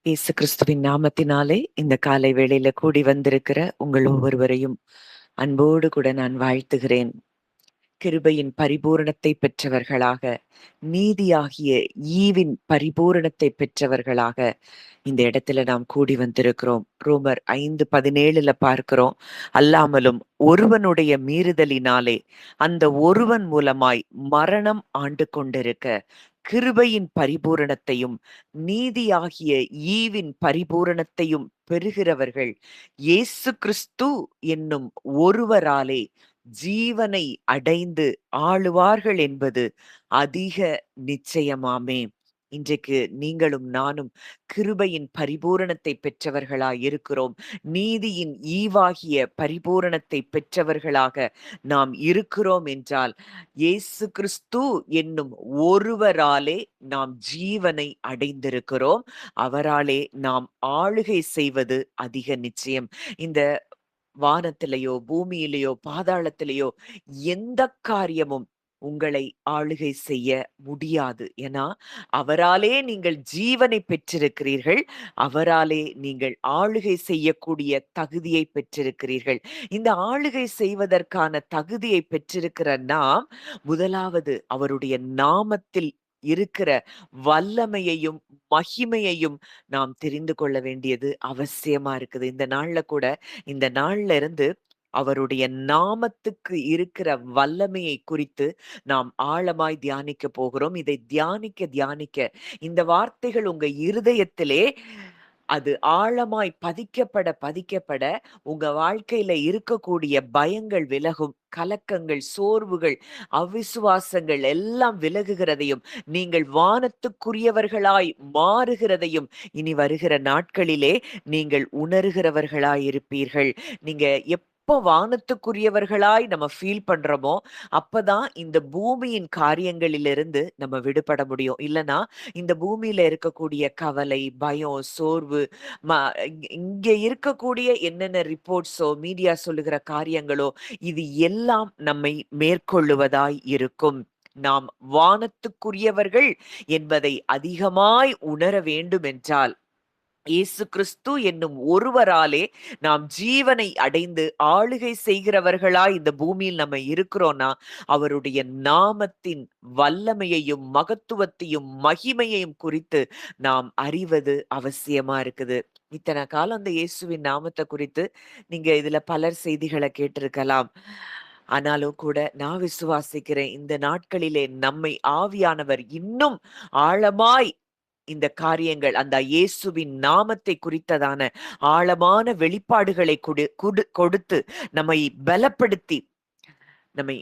இயேசு கிறிஸ்துவின் நாமத்தினாலே இந்த காலை வேளையில கூடி வந்திருக்கிற உங்கள் ஒவ்வொருவரையும் அன்போடு கூட நான் வாழ்த்துகிறேன். கிருபையின் பரிபூரணத்தை பெற்றவர்களாக, நீதியாகிய ஈவின் பரிபூரணத்தை பெற்றவர்களாக இந்த இடத்துல நாம் கூடி வந்திருக்கிறோம். ரோமர் 5:17 பார்க்கிறோம். அல்லாமலும் ஒருவனுடைய மீறுதலினாலே அந்த ஒருவன் மூலமாய் மரணம் ஆண்டு கொண்டிருக்க கிருபையின் பரிபூரணத்தையும் நீதியாகிய ஈவின் பரிபூரணத்தையும் பெறுகிறவர்கள் இயேசு கிறிஸ்து என்னும் ஒருவராலே ஜீவனை அடைந்து ஆளுவார்கள் என்பது அதிக நிச்சயமாமே. இன்றைக்கு நீங்களும் நானும் கிருபையின் பரிபூரணத்தை பெற்றவர்களாய் இருக்கிறோம். நீதியின் ஈவாகிய பரிபூரணத்தை பெற்றவர்களாக நாம் இருக்கிறோம் என்றால் இயேசு கிறிஸ்து என்னும் ஒருவராலே நாம் ஜீவனை அடைந்திருக்கிறோம். அவராலே நாம் ஆளுகை செய்வது அதிக நிச்சயம். இந்த வானத்திலேயோ பூமியிலேயோ பாதாளத்திலேயோ எந்த காரியமும் உங்களை ஆளுகை செய்ய முடியாது. ஏன்னா அவராலே நீங்கள் ஜீவனை பெற்றிருக்கிறீர்கள். அவராலே நீங்கள் ஆளுகை செய்யக்கூடிய தகுதியை பெற்றிருக்கிறீர்கள். இந்த ஆளுகை செய்வதற்கான தகுதியை பெற்றிருக்கிற நாம் முதலாவது அவருடைய நாமத்தில் இருக்கிற வல்லமையையும் மகிமையையும் நாம் தெரிந்து கொள்ள வேண்டியது அவசியமா இருக்குது. இந்த நாள்ல இருந்து அவருடைய நாமத்துக்கு இருக்கிற வல்லமையை குறித்து நாம் ஆழமாய் தியானிக்க போகிறோம். இதை தியானிக்க தியானிக்க இந்த வார்த்தைகள் உங்க இருதயத்திலே அது ஆழமாய் பதிக்கப்பட உங்க வாழ்க்கையில இருக்கக்கூடிய பயங்கள் விலகும், கலக்கங்கள், சோர்வுகள், அவிசுவாசங்கள் எல்லாம் விலகுகிறதையும் நீங்கள் வானத்துக்குரியவர்களாய் மாறுகிறதையும் இனி வருகிற நாட்களிலே நீங்கள் உணர்கிறவர்களாய் இருப்பீர்கள். நீங்க எப்போ வானத்துக்குரியவர்களாய் நம்ம ஃபீல் பண்றோமோ அப்பதான் இந்த பூமியின் காரியங்களிலிருந்து நம்ம விடுபட முடியும். இல்லனா இந்த பூமியில இருக்கக்கூடிய கவலை, பயம், சோர்வு, இங்க இருக்கக்கூடிய என்னென்ன ரிப்போர்ட்ஸோ மீடியா சொல்லுகிற காரியங்களோ இது எல்லாம் நம்மை மேற்கொள்ளுவதாய் இருக்கும். நாம் வானத்துக்குரியவர்கள் என்பதை அதிகமாய் உணர வேண்டும் என்றால் இயேசு கிறிஸ்து என்னும் ஒருவராலே நாம் ஜீவனை அடைந்து ஆளுகை செய்கிறவர்களாய் இந்த பூமியில் நம்ம இருக்கிறோம்னா அவருடைய நாமத்தின் வல்லமையையும் மகத்துவத்தையும் மகிமையையும் குறித்து நாம் அறிவது அவசியமா இருக்குது. இத்தனை காலம் அந்த இயேசுவின் நாமத்தை குறித்து நீங்க இதுல பலர் செய்திகளை கேட்டிருக்கலாம். ஆனாலும் கூட நான் விசுவாசிக்கிறேன் இந்த நாட்களிலே நம்மை ஆவியானவர் இன்னும் ஆழமாய் இந்த காரியங்கள் அந்த இயேசுவின் நாமத்தை குறித்ததான ஆழமான வெளிப்பாடுகளை கொடுத்து நம்மை பலப்படுத்தி நம்மை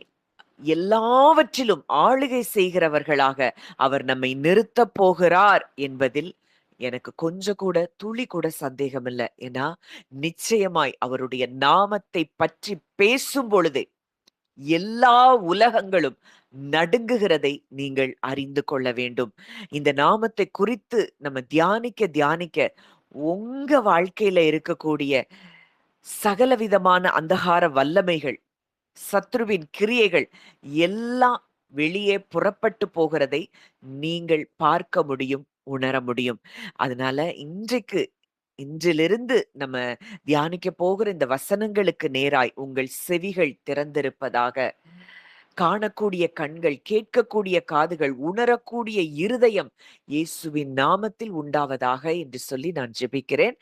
எல்லாவற்றிலும் ஆளுகை செய்கிறவர்களாக அவர் நம்மை நிறுத்தப் போகிறார் என்பதில் எனக்கு கொஞ்சம் கூட துளி கூட சந்தேகம் இல்லை. ஏன்னா நிச்சயமாய் அவருடைய நாமத்தை பற்றி பேசும் பொழுதே எல்லா உலகங்களும் நடுங்குகிறதை நீங்கள் அறிந்து கொள்ள வேண்டும். இந்த நாமத்தை குறித்து நம்ம தியானிக்க தியானிக்க உங்க வாழ்க்கையில இருக்கக்கூடிய சகலவிதமான அந்தகார வல்லமைகள், சத்ருவின் கிரியைகள் எல்லாம் வெளியே புறப்பட்டு போகிறதை நீங்கள் பார்க்க முடியும், உணர முடியும். அதனால இன்றிலிருந்து நம்ம தியானிக்க போகிற இந்த வசனங்களுக்கு நேராய் உங்கள் செவிகள் திறந்திருப்பதாக, காணக்கூடிய கண்கள், கேட்கக்கூடிய காதுகள், உணரக்கூடிய இருதயம் இயேசுவின் நாமத்தில் உண்டாவதாக என்று சொல்லி நான் ஜெபிக்கிறேன்.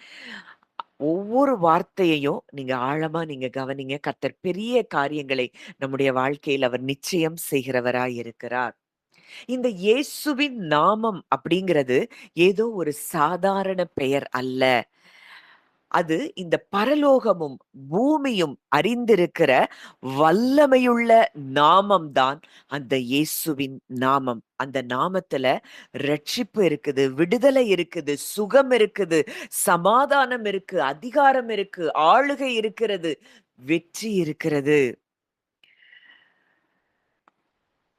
ஒவ்வொரு வார்த்தையையும் நீங்க ஆழமா நீங்க கவனிங்க. கர்த்தர் பெரிய காரியங்களை நம்முடைய வாழ்க்கையில் அவர் நிச்சயம் செய்கிறவராய் இருக்கிறார். இந்த இயேசுவின் நாமம் அப்படிங்கிறது ஏதோ ஒரு சாதாரண பெயர் அல்ல. அது இந்த பரலோகமும் பூமியும் அறிந்திருக்கிற வல்லமையுள்ள நாமம் தான் அந்த இயேசுவின் நாமம். அந்த நாமத்துல ரட்சிப்பு இருக்குது, விடுதலை இருக்குது, சுகம் இருக்குது, சமாதானம் இருக்கு, அதிகாரம் இருக்கு, ஆளுகை இருக்கிறது, வெற்றி இருக்கிறது.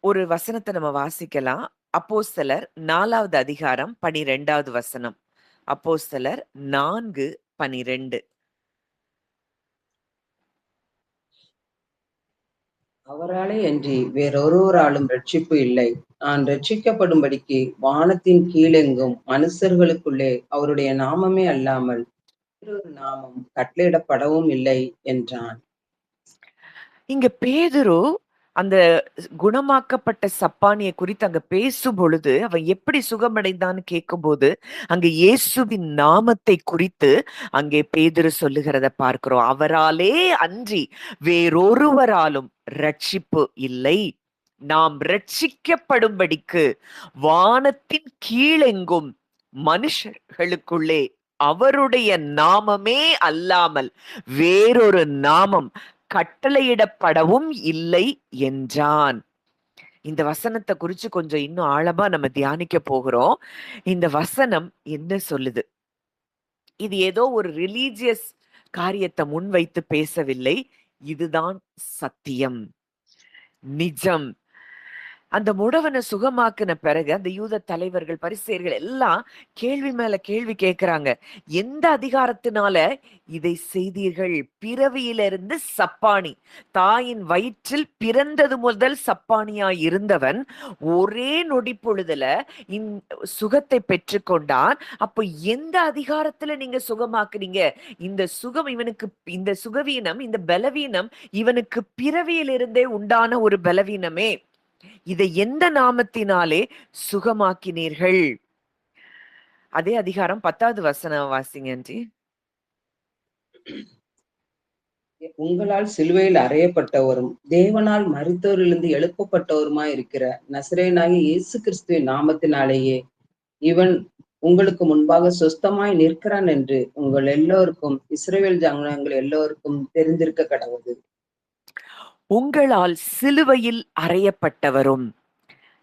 ஒரு வசனத்தை நம்ம வாசிக்கலாம். அப்போஸ்தலர் 4வது அதிகாரம் 12வது வசனம். அப்போஸ்தலர் 4:12. அவராலே அன்றி வேறொருவராலும் ரட்சிப்பு இல்லை. நான் ரட்சிக்கப்படும்படிக்கு வானத்தின் கீழெங்கும் மனுஷர்களுக்குள்ளே அவருடைய நாமமே அல்லாமல் வேறொரு நாமம் கட்டளையிடப்படவும் இல்லை என்றான். இங்க பேதுரு அந்த குணமாக்கப்பட்ட சப்பானிய குறித்து அங்க பேசும் பொழுது அவன் எப்படி சுகமடைந்தான்னு கேட்கும்போது அங்க இயேசுவின் நாமத்தை குறித்து அங்கே பேதுரு சொல்லுகிறத பார்க்கிறோம். அவராலே அன்றி வேறொருவராலும் ரட்சிப்பு இல்லை. நாம் ரட்சிக்கப்படும்படிக்கு வானத்தின் கீழெங்கும் மனுஷர்களுக்குள்ளே அவருடைய நாமமே அல்லாமல் வேறொரு நாமம் கட்டளையிடப்படவும் இல்லை என்றான். இந்த வசனத்தை குறிச்சு கொஞ்சம் இன்னும் ஆழமா நம்ம தியானிக்க போகிறோம். இந்த வசனம் என்ன சொல்லுது? இது ஏதோ ஒரு ரிலீஜியஸ் காரியத்தை முன்வைத்து பேசவில்லை. இதுதான் சத்தியம், நிஜம். அந்த முடவனை சுகமாக்குன பிறகு அந்த யூத தலைவர்கள், பரிசேயர்கள் எல்லாம் கேள்வி மேல கேள்வி கேட்கிறாங்க. எந்த அதிகாரத்தினால இதை செய்தீர்கள்? பிறவியிலிருந்து சப்பானி, தாயின் வயிற்றில் பிறந்தது முதல் சப்பானியாய் இருந்தவன் ஒரே நொடி பொழுதுல சுகத்தை பெற்றுக்கொண்டான். அப்ப எந்த அதிகாரத்துல நீங்க சுகமாக்குறீங்க? இந்த சுகம் இவனுக்கு, இந்த சுகவீனம், இந்த பலவீனம் இவனுக்கு பிறவியிலிருந்தே உண்டான ஒரு பலவீனமே. இதை எந்த நாமத்தினாலே சுகமாக்கினீர்கள்? அதே அதிகாரம் 10வது வசனம் வாசிங்க ஆண்டி. உங்களால் சிலுவையில் அறையப்பட்டவரும் தேவனால் மரித்தோரிலிருந்து எழுப்பப்பட்டவருமாய் இருக்கிற நசரேயனாகிய இயேசு கிறிஸ்துவின் நாமத்தினாலேயே இவன் உங்களுக்கு முன்பாக சொஸ்தமாய் நிற்கிறான் என்று உங்கள் எல்லோருக்கும், இஸ்ரவேல் ஜனங்கள் எல்லோருக்கும் தெரிந்திருக்க கடவுது. உங்களால் சிலுவையில் அறையப்பட்டவரும்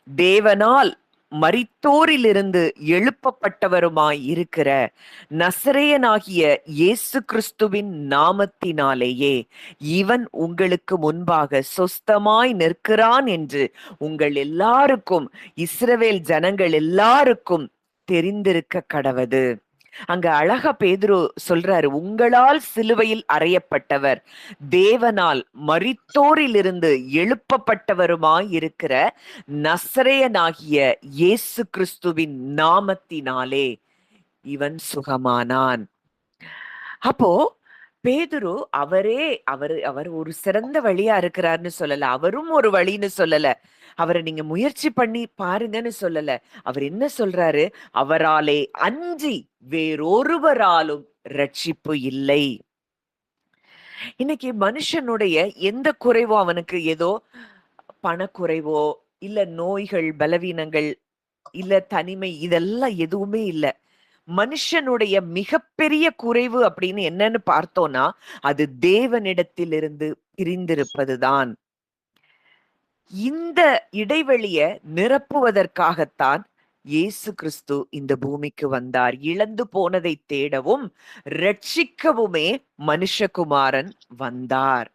தேவனால் மரித்தோரிலிருந்து எழுப்பப்பட்டவருமாய் இருக்கிற நசரேயனாகிய இயேசு கிறிஸ்துவின் நாமத்தினாலேயே இவன் உங்களுக்கு முன்பாக சொஸ்தமாய் நிற்கிறான் என்று உங்கள் எல்லாருக்கும், இஸ்ரவேல் ஜனங்கள் எல்லாருக்கும் தெரிந்திருக்க கடவது. அங்க அழகா பேதுரு சொல்றாரு, உங்களால் சிலுவையில் அறையப்பட்டவர் தேவனால் மரித்தோரிலிருந்து எழுப்பப்பட்டவருமாய் இருக்கிற நசரேயனாகிய இயேசு கிறிஸ்துவின் நாமத்தினாலே இவன் சுகமானான். அப்போ பேதுரு அவர் ஒரு சிறந்த வழியா இருக்கிறார்னு சொல்லல, அவரும் ஒரு வழின்னு சொல்லல, அவரை நீங்க முயற்சி பண்ணி பாருங்கன்னு சொல்லல. அவர் என்ன சொல்றாரு? அவராலே அன்றி வேறொருவராலும் ரட்சிப்பு இல்லை. இன்னைக்கு மனுஷனுடைய எந்த குறைவோ, அவனுக்கு ஏதோ பணக்குறைவோ இல்ல நோய்கள், பலவீனங்கள், இல்ல தனிமை, இதெல்லாம் எதுவுமே இல்ல. மனுஷனுடைய மிகப்பெரிய குறைவு அப்படின்னு என்னன்னு பார்த்தோம்னா அது தேவனிடத்திலிருந்து பிரிந்திருப்பதுதான். இந்த இடைவெளிய நிரப்புவதற்காகத்தான் இயேசு கிறிஸ்து இந்த பூமிக்கு வந்தார். இழந்து போனதை தேடவும் ரட்சிக்கவுமே மனுஷகுமாரன் வந்தார்.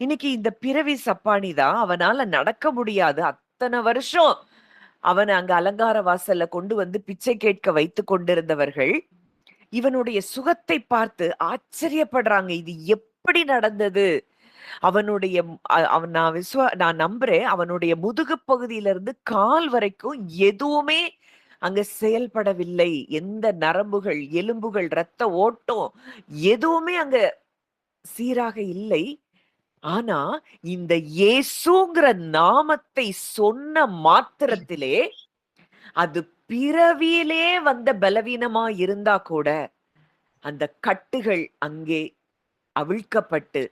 இன்னைக்கு இந்த பிறவி சப்பானி தான், அவனால நடக்க முடியாது. அத்தனை வருஷம் அவனை அங்க அலங்கார வாசல்ல கொண்டு வந்து பிச்சை கேட்க வைத்து கொண்டிருந்தவர்கள் இவனுடைய சுகத்தை பார்த்து ஆச்சரியப்படுறாங்க. இது எப்படி நடந்தது? அவனுடைய நான் நம்புறேன், அவனுடைய முதுகு பகுதியிலிருந்து கால் வரைக்கும் எதுவுமே அங்க செயல்படவில்லை. எந்த நரம்புகள், எலும்புகள், இரத்த ஓட்டம் எதுவுமே அங்க சீராக இல்லை. ஆனா இந்த இயேசுங்கிற நாமத்தை சொன்ன மாத்திரத்திலே அது பிறவியிலே வந்த பலவீனமா இருந்தா கூட அந்த கட்டுகள் அங்கே அவிழ்க்கப்பட்டு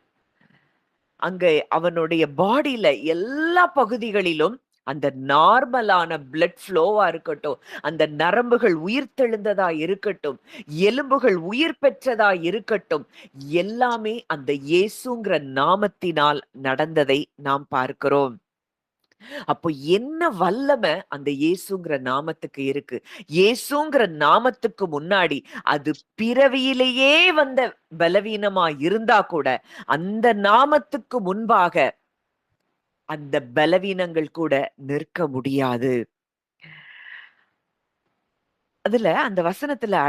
அங்க அவனுடைய பாடியில எல்லா பகுதிகளிலும் அந்த நார்மலான பிளட் ஃப்ளோவா இருக்கட்டும், அந்த நரம்புகள் உயிர் தெழுந்ததா இருக்கட்டும், எலும்புகள் உயிர் பெற்றதா இருக்கட்டும், எல்லாமே அந்த இயேசுங்கிற நாமத்தினால் நடந்ததை நாம் பார்க்கிறோம். அப்போ என்ன வல்லமை அந்த இயேசுங்கிற நாமத்துக்கு இருக்கு? இயேசுங்கிற நாமத்துக்கு முன்னாடி அது பிறவியிலேயே வந்த பலவீனமா இருந்தா கூட அந்த நாமத்துக்கு முன்பாக அந்த பலவீனங்கள் கூட நிற்க முடியாது. அதுல அந்த வசனத்துல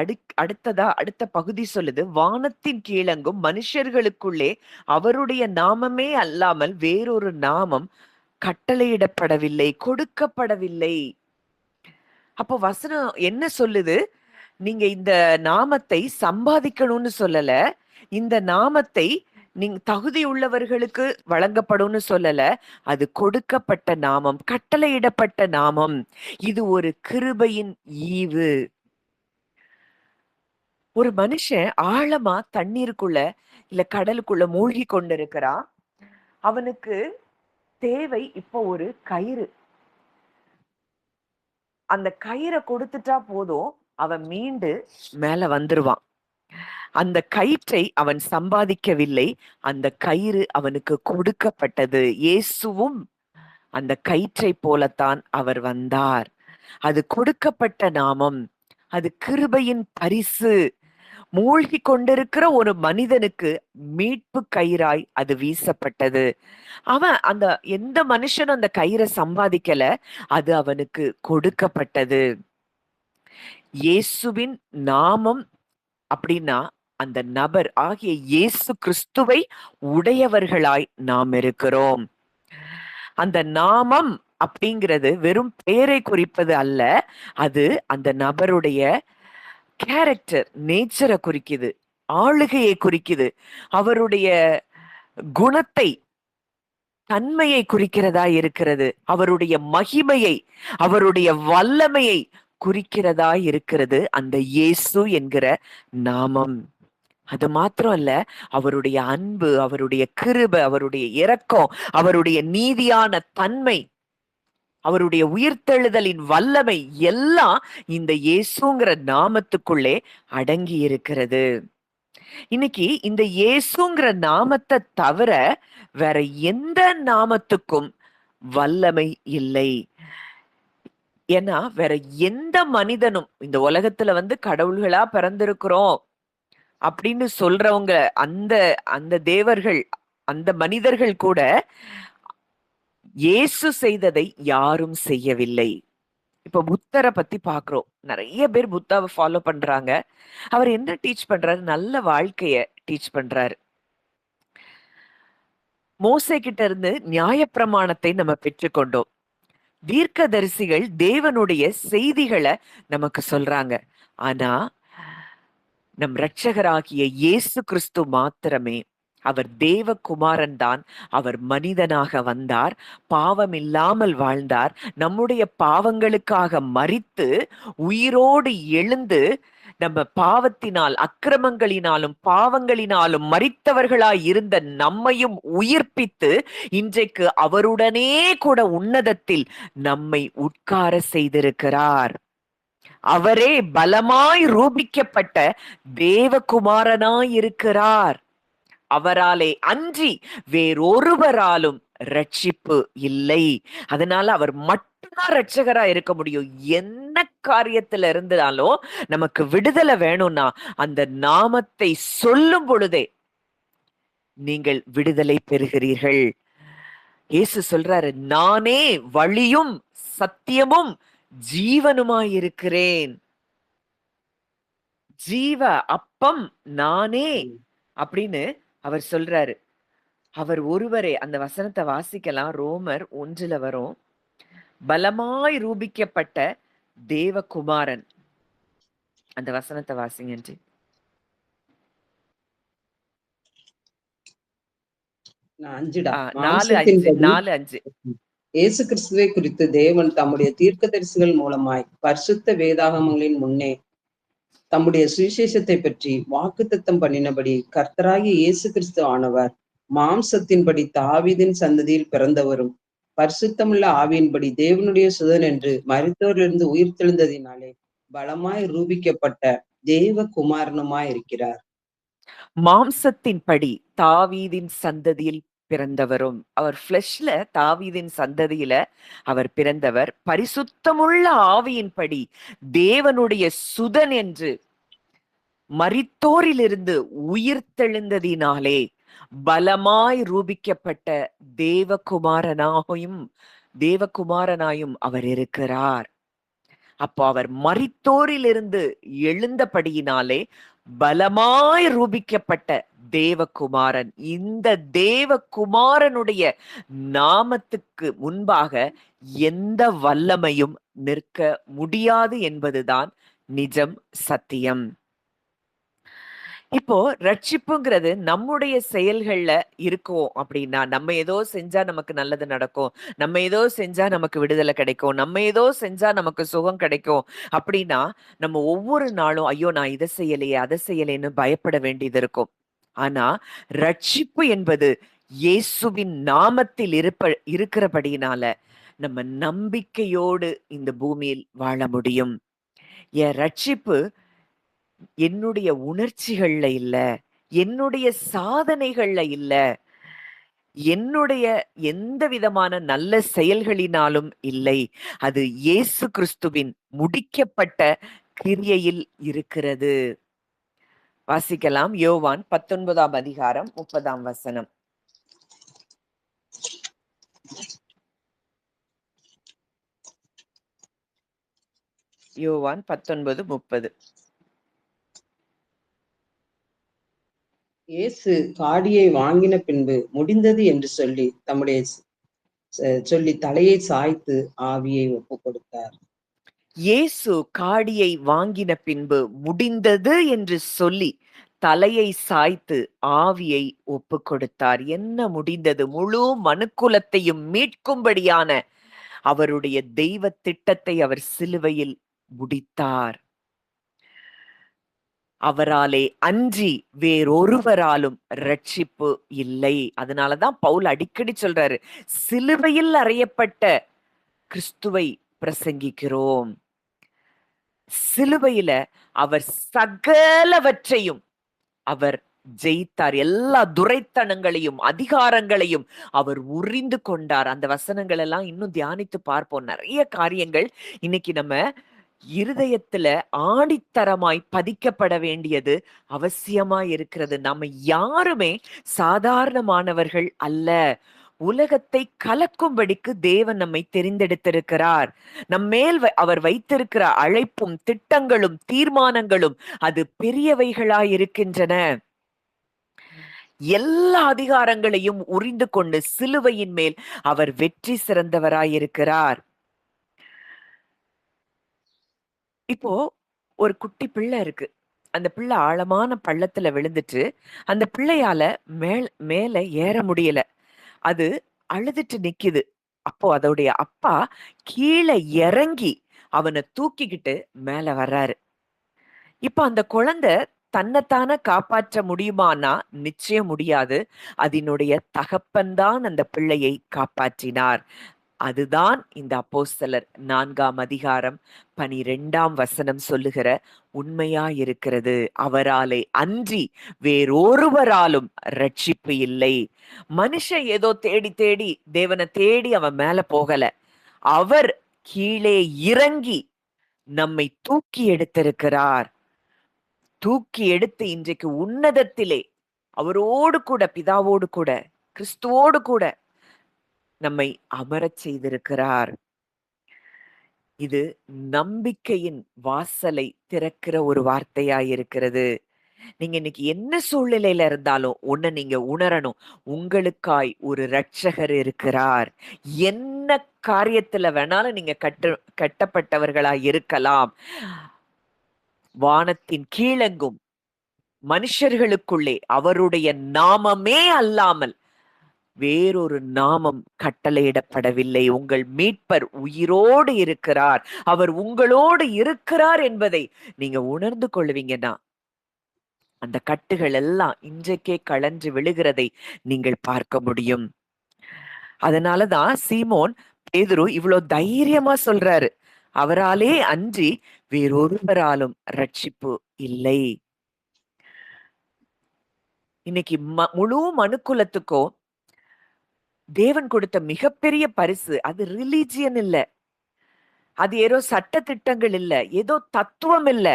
அடுத்த பகுதி சொல்லுது, வானத்தின் கீழங்கும் மனுஷர்களுக்குள்ளே அவருடைய நாமமே அல்லாமல் வேறொரு நாமம் கட்டளையிடப்படவில்லை, கொடுக்கப்படவில்லை. அப்போ வசனம் என்ன சொல்லுது? நீங்க இந்த நாமத்தை சம்பாதிக்கணும்னு சொல்லல. இந்த நாமத்தை நீங்க தகுதி உள்ளவர்களுக்கு வழங்கப்படும்னு சொல்லல. அது கொடுக்கப்பட்ட நாமம், கட்டளையிடப்பட்ட நாமம். இது ஒரு கிருபையின் ஈவு. ஒரு மனுஷன் ஆழமா தண்ணீருக்குள்ள இல்ல கடலுக்குள்ள மூழ்கி கொண்டிருக்கிறான். அவனுக்கு தேவை இப்போ ஒரு கயிறு. அந்த கயிறை கொடுத்துட்டா போதும், அவன் மீண்டு மேல வந்துருவான். அந்த கயிற்றை அவன் சம்பாதிக்கவில்லை. அந்த கயிறு அவனுக்கு கொடுக்கப்பட்டது. இயேசுவும் அந்த கயிற்றை போலத்தான் அவர் வந்தார். அது கொடுக்கப்பட்ட நாமம். அது கிருபையின் பரிசு. மூழ்கி கொண்டிருக்கிற ஒரு மனிதனுக்கு மீட்பு கயிறாய் அது வீசப்பட்டது. அவன் எந்த மனுஷனும் அந்த கயிறை சம்பாதிக்கல. அது அவனுக்கு கொடுக்கப்பட்டது. இயேசுவின் நாமம் அப்படின்னா அந்த நபர் ஆகிய இயேசு கிறிஸ்துவை உடையவர்களாய் நாம் இருக்கிறோம். அந்த நாமம் அப்படிங்கிறது வெறும் பெயரை குறிப்பது அல்ல. அது அந்த நபருடைய கேரக்டர், நேச்சரை குறிக்குது, ஆளுகையை குறிக்குது, அவருடைய குணத்தை, தன்மையை குறிக்கிறதா இருக்கிறது, அவருடைய மகிமையை, அவருடைய வல்லமையை குறிக்கிறதா இருக்கிறது அந்த இயேசு என்கிற நாமம். அது மாத்திரம் அல்ல, அவருடைய அன்பு, அவருடைய கிருபை, அவருடைய இரக்கம், அவருடைய நீதியான தன்மை, அவருடைய உயிர்த்தெழுதலின் வல்லமை எல்லாம் இந்த இயேசுங்கிற நாமத்துக்குள்ளே அடங்கி இருக்கிறது. இன்னைக்கு இந்த இயேசுங்கிற நாமத்தை தவிர வேற எந்த நாமத்துக்கும் வல்லமை இல்லை. ஏன்னா வேற எந்த மனிதனும் இந்த உலகத்துல கடவுள்களா பிறந்திருக்கிறோம் அப்படின்னு சொல்றவங்க, அந்த அந்த தேவர்கள், அந்த மனிதர்கள் கூட இயேசு செய்ததை யாரும் செய்யவில்லை. இப்ப புத்தரை பத்தி பாக்குறோம். நிறைய பேர் புத்தாவை ஃபாலோ பண்றாங்க. அவர் என்ன டீச் பண்றாரு? நல்ல வாழ்க்கைய டீச் பண்றாரு. மோசே கிட்ட இருந்து நியாயப்பிரமாணத்தை நம்ம பெற்றுக்கொண்டோம். தீர்க்கதரிசிகள் தேவனுடைய செய்திகளை நமக்கு சொல்றாங்க. ஆனா நம் இரட்சகராகிய இயேசு கிறிஸ்து மாத்திரமே, அவர் தேவகுமாரன் தான். அவர் மனிதனாக வந்தார், பாவம் இல்லாமல் வாழ்ந்தார், நம்முடைய பாவங்களுக்காக மரித்து உயிரோடு எழுந்து நம்ம பாவத்தினால், அக்கிரமங்களினாலும் பாவங்களினாலும் மரித்தவர்களாய் இருந்த நம்மையும் உயிர்ப்பித்து இன்றைக்கு அவருடனே கூட உன்னதத்தில் நம்மை உட்கார செய்திருக்கிறார். அவரே பலமாய் ரூபிக்கப்பட்ட தேவகுமாரனாய் இருக்கிறார். அவராலே அன்றி வேறொருவராலும் ரட்சிப்பு இல்லை. அதனால அவர் மட்டும்தான் ரட்சகரா இருக்க முடியும். என்ன காரியத்துல இருந்தாலும் நமக்கு விடுதலை வேணும்னா அந்த நாமத்தை சொல்லும் பொழுதே நீங்கள் விடுதலை பெறுகிறீர்கள். இயேசு சொல்றாரு, நானே வழியும் சத்தியமும் ஜீவனுமாயிருக்கிறேன். ஜீவ அப்பம் நானே அப்படின்னு அவர் சொல்றாரு. அவர் ஒருவரே. அந்த வசனத்தை வாசிக்கலாம். ரோமர் 1 வரும். பலமாய் ரூபிக்கப்பட்ட தேவகுமாரன். அந்த வசனத்தை வாசிங்க. 4:5. இயேசு கிறிஸ்துவை குறித்து தேவன் தம்முடைய தீர்க்கதரிசிகள் மூலமாய் பரிசுத்த வேதாகமங்களின் முன்னே தம்முடைய சுவிசேஷத்தை பற்றி வாக்குத்தத்தம் பண்ணினபடி கர்த்தராகிய இயேசு கிறிஸ்து ஆனவர் மாம்சத்தின்படி தாவீதின் சந்ததியில் பிறந்தவரும் பரிசுத்தமுள்ள ஆவியின்படி தேவனுடைய சுதன் என்று மரித்தோரிலிருந்து உயிர்த்தெழுந்ததினாலே பலமாய் ரூபிக்கப்பட்ட தேவகுமாரனுமாய் இருக்கிறார். மாம்சத்தின்படி தாவீதின் சந்ததியில் பிறந்தவரும், அவர் பிளஷ்ல தாவீதின் சந்ததியில அவர் பிறந்தவர், பரிசுத்தமுள்ள ஆவியின்படி தேவனுடைய சுதன் என்று மரித்தோரிலிருந்து உயிர்த்தெழுந்ததினாலே பலமாய் ரூபிக்கப்பட்ட தேவகுமாரனாயும் அவர் இருக்கிறார். அப்போ அவர் மரித்தோரிலிருந்து எழுந்தபடியினாலே பலமாய் ரூபிக்கப்பட்ட தேவகுமாரன். இந்த தேவகுமாரனுடைய நாமத்துக்கு முன்பாக எந்த வல்லமையும் நிற்க முடியாது என்பதுதான் நிஜம், சத்தியம். இப்போ ரட்சிப்புங்கிறது நம்முடைய செயல்கள்ல இருக்கும் அப்படின்னா, நம்ம ஏதோ செஞ்சா நமக்கு நல்லது நடக்கும், நம்ம ஏதோ செஞ்சா நமக்கு விடுதலை கிடைக்கும், நம்ம ஏதோ செஞ்சா நமக்கு சுகம் கிடைக்கும் அப்படின்னா, நம்ம ஒவ்வொரு நாளும் ஐயோ நான் இதை செய்யலையே அதை செய்யலைன்னு பயப்பட வேண்டியது இருக்கும். ஆனா ரட்சிப்பு என்பது இயேசுவின் நாமத்தில் இருக்கிறபடியினால நம்ம நம்பிக்கையோடு இந்த பூமியில் வாழ முடியும். என் ரட்சிப்பு என்னுடைய உணர்ச்சிகள்ல இல்ல, என்னுடைய சாதனைகள்ல இல்ல, என்னுடைய எந்த விதமான நல்ல செயல்களினாலும் இல்லை. அது இயேசு கிறிஸ்துவின் முடிக்கப்பட்ட கிரியையில் இருக்கிறது. வாசிக்கலாம். யோவான் 19ஆம் அதிகாரம் 30ஆம் வசனம். யோவான் 19:30. இயேசு காடியை வாங்கின பின்பு முடிந்தது என்று சொல்லி தலையை சாய்த்து ஆவியை ஒப்புக் கொடுத்தார். இயேசு காடியை வாங்கின பின்பு முடிந்தது என்று சொல்லி தலையை சாய்த்து ஆவியை ஒப்பு கொடுத்தார். என்ன முடிந்தது? முழு மனுக்குலத்தையும் மீட்கும்படியான அவருடைய தெய்வ திட்டத்தை அவர் சிலுவையில் முடித்தார். அவராலே அன்றி வேறொருவராலும் ரட்சிப்பு இல்லை. அதனாலதான் பவுல் அடிக்கடி சொல்றாரு, சிலுவையில் அறையப்பட்ட கிறிஸ்துவை பிரசங்கிக்கிறோம். சிலுவையில அவர் சகலவற்றையும் அவர் ஜெயித்தார். எல்லா துரைத்தனங்களையும் அதிகாரங்களையும் அவர் உரிந்து கொண்டார். அந்த வசனங்கள் எல்லாம் இன்னும் தியானித்து பார்ப்போம். நிறைய காரியங்கள் இன்னைக்கு நம்ம இருதயத்துல ஆணித்தரமாய் பதிக்கப்பட வேண்டியது அவசியமாய் இருக்கிறது. நம்ம யாருமே சாதாரணமானவர்கள் அல்ல. உலகத்தை கலக்கும்படிக்கு தேவன் நம்மை தெரிந்தெடுத்திருக்கிறார். நம்மேல் அவர் வைத்திருக்கிற அழைப்பும் திட்டங்களும் தீர்மானங்களும் அது பெரியவைகளாய் இருக்கின்றன. எல்லா அதிகாரங்களையும் உரிந்து கொண்டு சிலுவையின் மேல் அவர் வெற்றி சிறந்தவராயிருக்கிறார். இப்போ ஒரு குட்டி பிள்ளை இருக்கு. அந்த பிள்ளை ஆழமான பள்ளத்துல விழுந்துட்டு அந்த பிள்ளையால மேல ஏற முடியல. அது அழுதுட்டு நிக்குது. அப்போ அதோடைய அப்பா கீழே இறங்கி அவனை தூக்கிக்கிட்டு மேல வர்றாரு. இப்ப அந்த குழந்தை தன்னைத்தானே காப்பாற்ற முடியுமானா நிச்சயம் முடியாது. அதனுடைய தகப்பன்தான் அந்த பிள்ளையை காப்பாற்றினார். அதுதான் இந்த அப்போஸ்தலர் 4ஆம் அதிகாரம் 12ஆம் வசனம் சொல்லுகிற உண்மையாயிருக்கிறது. அவராலே அன்றி வேறொருவராலும் ரட்சிப்பு இல்லை. மனுஷன் ஏதோ தேடி தேடி தேவனை தேடி அவன் மேல போகல. அவர் கீழே இறங்கி நம்மை தூக்கி எடுத்திருக்கிறார். தூக்கி எடுத்து இன்றைக்கு உன்னதத்திலே அவரோடு கூட பிதாவோடு கூட கிறிஸ்துவோடு கூட நம்மை அமரச் செய்திருக்கிறார். இது நம்பிக்கையின் வாசலை திறக்கிற ஒரு வார்த்தையாயிருக்கிறது. நீங்க இன்னைக்கு என்ன சூழ்நிலையில இருந்தாலும் ஒண்ணு நீங்க உணரணும், உங்களுக்காய் ஒரு இரட்சகர் இருக்கிறார். என்ன காரியத்துல வேணாலும் நீங்க கட்டப்பட்டவர்களாய் இருக்கலாம். வானத்தின் கீழெங்கும் மனுஷர்களுக்குள்ளே அவருடைய நாமமே அல்லாமல் வேறொரு நாமம் கட்டளையிடப்படவில்லை. உங்கள் மீட்பர் உயிரோடு இருக்கிறார். அவர் உங்களோடு இருக்கிறார் என்பதை நீங்க உணர்ந்து கொள்வீங்கன்னா அந்த கட்டுகள் எல்லாம் இன்றைக்கே கழன்று விழுகிறதை நீங்கள் பார்க்க முடியும். அதனாலதான் சீமோன் பேதுரு இவ்வளவு தைரியமா சொல்றாரு, அவராலே அன்றி வேறொருவராலும் ரட்சிப்பு இல்லை. இன்னைக்கு முழு மனுக்குலத்துக்கும் தேவன் கொடுத்த மிகப்பெரிய பரிசு அது ரிலிஜியன் இல்ல, அது ஏதோ சட்ட திட்டங்கள் இல்ல, ஏதோ தத்துவம் இல்ல.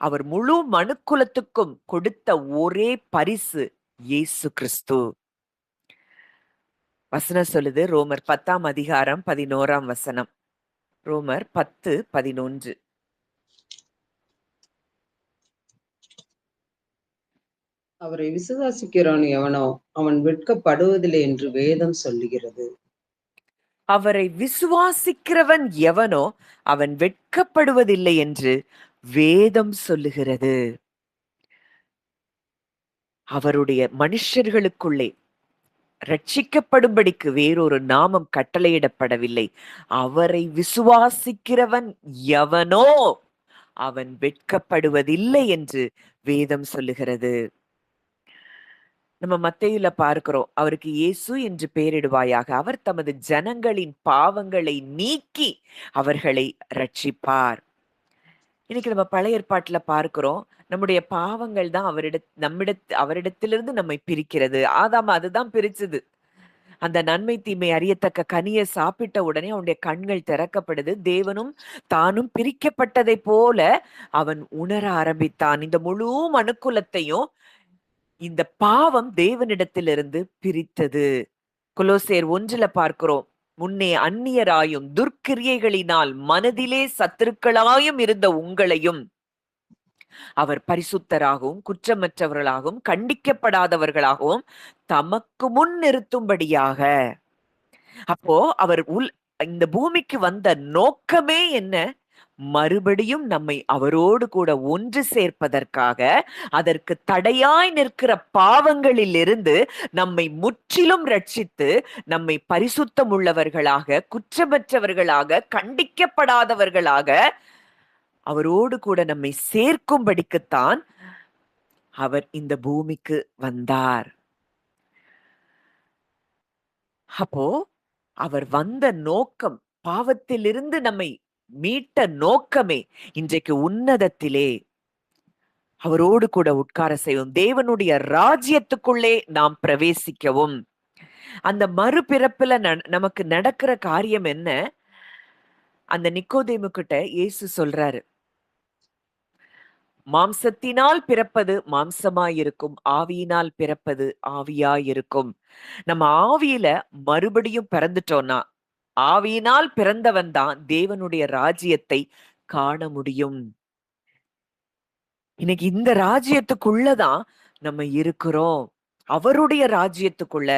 அவர் முழு மனுக்குலத்துக்கும் கொடுத்த ஒரே பரிசு இயேசு கிறிஸ்து. வசனம் சொல்லுது, ரோமர் 10ஆம் அதிகாரம் 11ஆம் வசனம். ரோமர் 10:11. அவரை விசுவாசிக்கிறவன் எவனோ அவன் வெட்கப்படுவதில்லை என்று வேதம் சொல்லுகிறது. அவரை விசுவாசிக்கிறவன் எவனோ அவன் வெட்கப்படுவதில்லை என்று வேதம் சொல்லுகிறது. அவருடைய மனுஷர்களுக்குள்ளே ரட்சிக்கப்படும்படிக்கு வேறொரு நாமம் கட்டளையிடப்படவில்லை. அவரை விசுவாசிக்கிறவன் எவனோ அவன் வெட்கப்படுவதில்லை என்று வேதம் சொல்லுகிறது. நம்ம மத்தேயுல பார்க்கிறோம், அவருக்கு இயேசு என்று பெயரிடுவாயாக, அவர் தமது ஜனங்களின் பாவங்களை நீக்கி அவர்களை ரட்சிப்பார். இன்னைக்கு நம்ம பழைய ஏற்பாட்டுல பார்க்கிறோம், நம்முடைய பாவங்கள் தான் அவரிடத்திலிருந்து நம்மை பிரிக்கிறது. ஆதாம் அதுதான் பிரிச்சது. அந்த நன்மை தீமை அறியத்தக்க கனியை சாப்பிட்ட உடனே அவனுடைய கண்கள் திறக்கப்படுது. தேவனும் தானும் பிரிக்கப்பட்டதை போல அவன் உணர ஆரம்பித்தான். இந்த முழு மனுக்குலத்தையும் இந்த பாவம் தேவனிடத்திலிருந்து பிரித்தது. கொலோசேர் 1 பார்க்கிறோம், முன்னே அந்நியராயும் துர்க்கிரியைகளினால் மனதிலே சத்துருக்களாயும் இருந்த உங்களையும் அவர் பரிசுத்தராகவும் குற்றமற்றவர்களாகவும் கண்டிக்கப்படாதவர்களாகவும் தமக்கு முன் நிறுத்தும்படியாக. அப்போ அவர் இந்த பூமிக்கு வந்த நோக்கமே என்ன? மறுபடியும் நம்மை அவரோடு கூட ஒன்று சேர்ப்பதற்காக, அதற்கு தடையாய் நிற்கிற பாவங்களிலிருந்து நம்மை முற்றிலும் ரட்சித்து, நம்மை பரிசுத்தம் உள்ளவர்களாக, குற்றமற்றவர்களாக, கண்டிக்கப்படாதவர்களாக அவரோடு கூட நம்மை சேர்க்கும்படிக்குத்தான் அவர் இந்த பூமிக்கு வந்தார். அப்போ அவர் வந்த நோக்கம், பாவத்திலிருந்து நம்மை மீட்ட நோக்கமே இன்றைக்கு உன்னதத்திலே அவரோடு கூட உட்கார செய்வோம், தேவனுடைய ராஜ்யத்துக்குள்ளே நாம் பிரவேசிக்கவும். அந்த மறுபிறப்புல நமக்கு நடக்கிற காரியம் என்ன? அந்த நிக்கோதேமு கிட்ட இயேசு சொல்றாரு, மாம்சத்தினால் பிறப்பது மாம்சமாயிருக்கும், ஆவியினால் பிறப்பது ஆவியாயிருக்கும். நம்ம ஆவியில மறுபடியும் பிறந்துட்டோம்னா, ஆவியினால் பிறந்தவன் தான் தேவனுடைய ராஜ்யத்தை காண முடியும். இன்னைக்கு இந்த ராஜ்யத்துக்குள்ளதான் நம்ம இருக்கிறோம், அவருடைய ராஜ்யத்துக்குள்ள.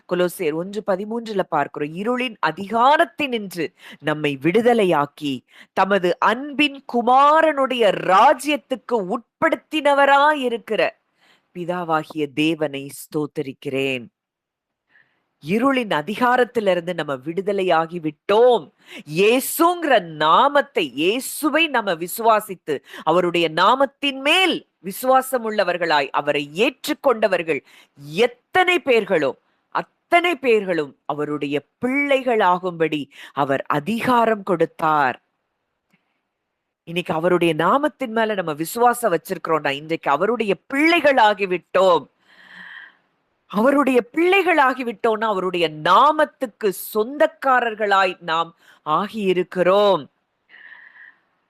கொலோசேர் 1:13 பார்க்கிறோம், இருளின் அதிகாரத்தினின்று நம்மை விடுதலையாக்கி தமது அன்பின் குமாரனுடைய ராஜ்யத்துக்கு உட்படுத்தினவராயிருக்கிற பிதாவாகிய தேவனை ஸ்தோத்தரிக்கிறேன். இருளின் அதிகாரத்திலிருந்து நம்ம விடுதலையாகி விட்டோம். இயேசுங்கிற நாமத்தை, இயேசுவை நம்ம விசுவாசித்து அவருடைய நாமத்தின் மேல் விசுவாசம் உள்ளவர்களாய் அவரை ஏற்றுக்கொண்டவர்கள் எத்தனை பேர்களோ அத்தனை பேர்களும் அவருடைய பிள்ளைகளாகும்படி அவர் அதிகாரம் கொடுத்தார். இன்னைக்கு அவருடைய நாமத்தின் மேல நம்ம விசுவாசம் வச்சிருக்கிறோம்னா இன்றைக்கு அவருடைய பிள்ளைகளாகிவிட்டோம். அவருடைய பிள்ளைகளாகிவிட்டோம்னா அவருடைய நாமத்துக்கு சொந்தக்காரர்களாய் நாம் ஆகியிருக்கிறோம்.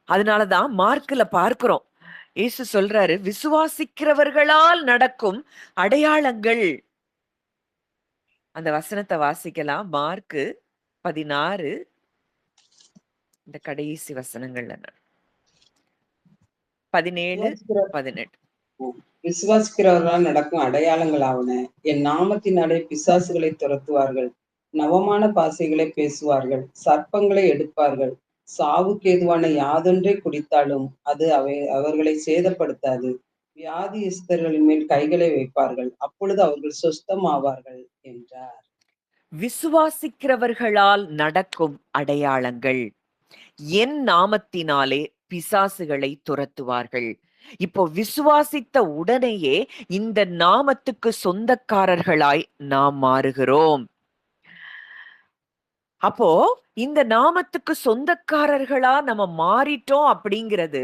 அதனாலதான் மார்க்ல பார்க்கிறோம், இயேசு சொல்றாரு, விசுவாசிக்கிறவர்களால் நடக்கும் அடையாளங்கள். அந்த வசனத்தை வாசிக்கலாம். மார்க்கு 16 இந்த கடைசி வசனங்கள்ல 17, 18. விசுவாசிக்கிறவர்களால் நடக்கும் அடையாளங்களாவன, என் நாமத்தினாலே பிசாசுகளை துரத்துவார்கள், நவமான பாசைகளை பேசுவார்கள், சர்ப்பங்களை எடுப்பார்கள், சாவுக்கு ஏதுவான யாதொன்றை குடித்தாலும் அது அவர்களை சேதப்படுத்தாது, வியாதியஸ்தர்களின் மேல் கைகளை வைப்பார்கள், அப்பொழுது அவர்கள் சுஸ்தமாவார்கள் என்றார். விசுவாசிக்கிறவர்களால் நடக்கும் அடையாளங்கள், என் நாமத்தினாலே பிசாசுகளை துரத்துவார்கள். இப்போ விசுவாசித்த உடனேயே இந்த நாமத்துக்கு சொந்தக்காரர்களாய் நாம் மாறுகிறோம். அப்போ இந்த நாமத்துக்கு சொந்தக்காரர்களா நம்ம மாறிட்டோம் அப்படிங்கிறது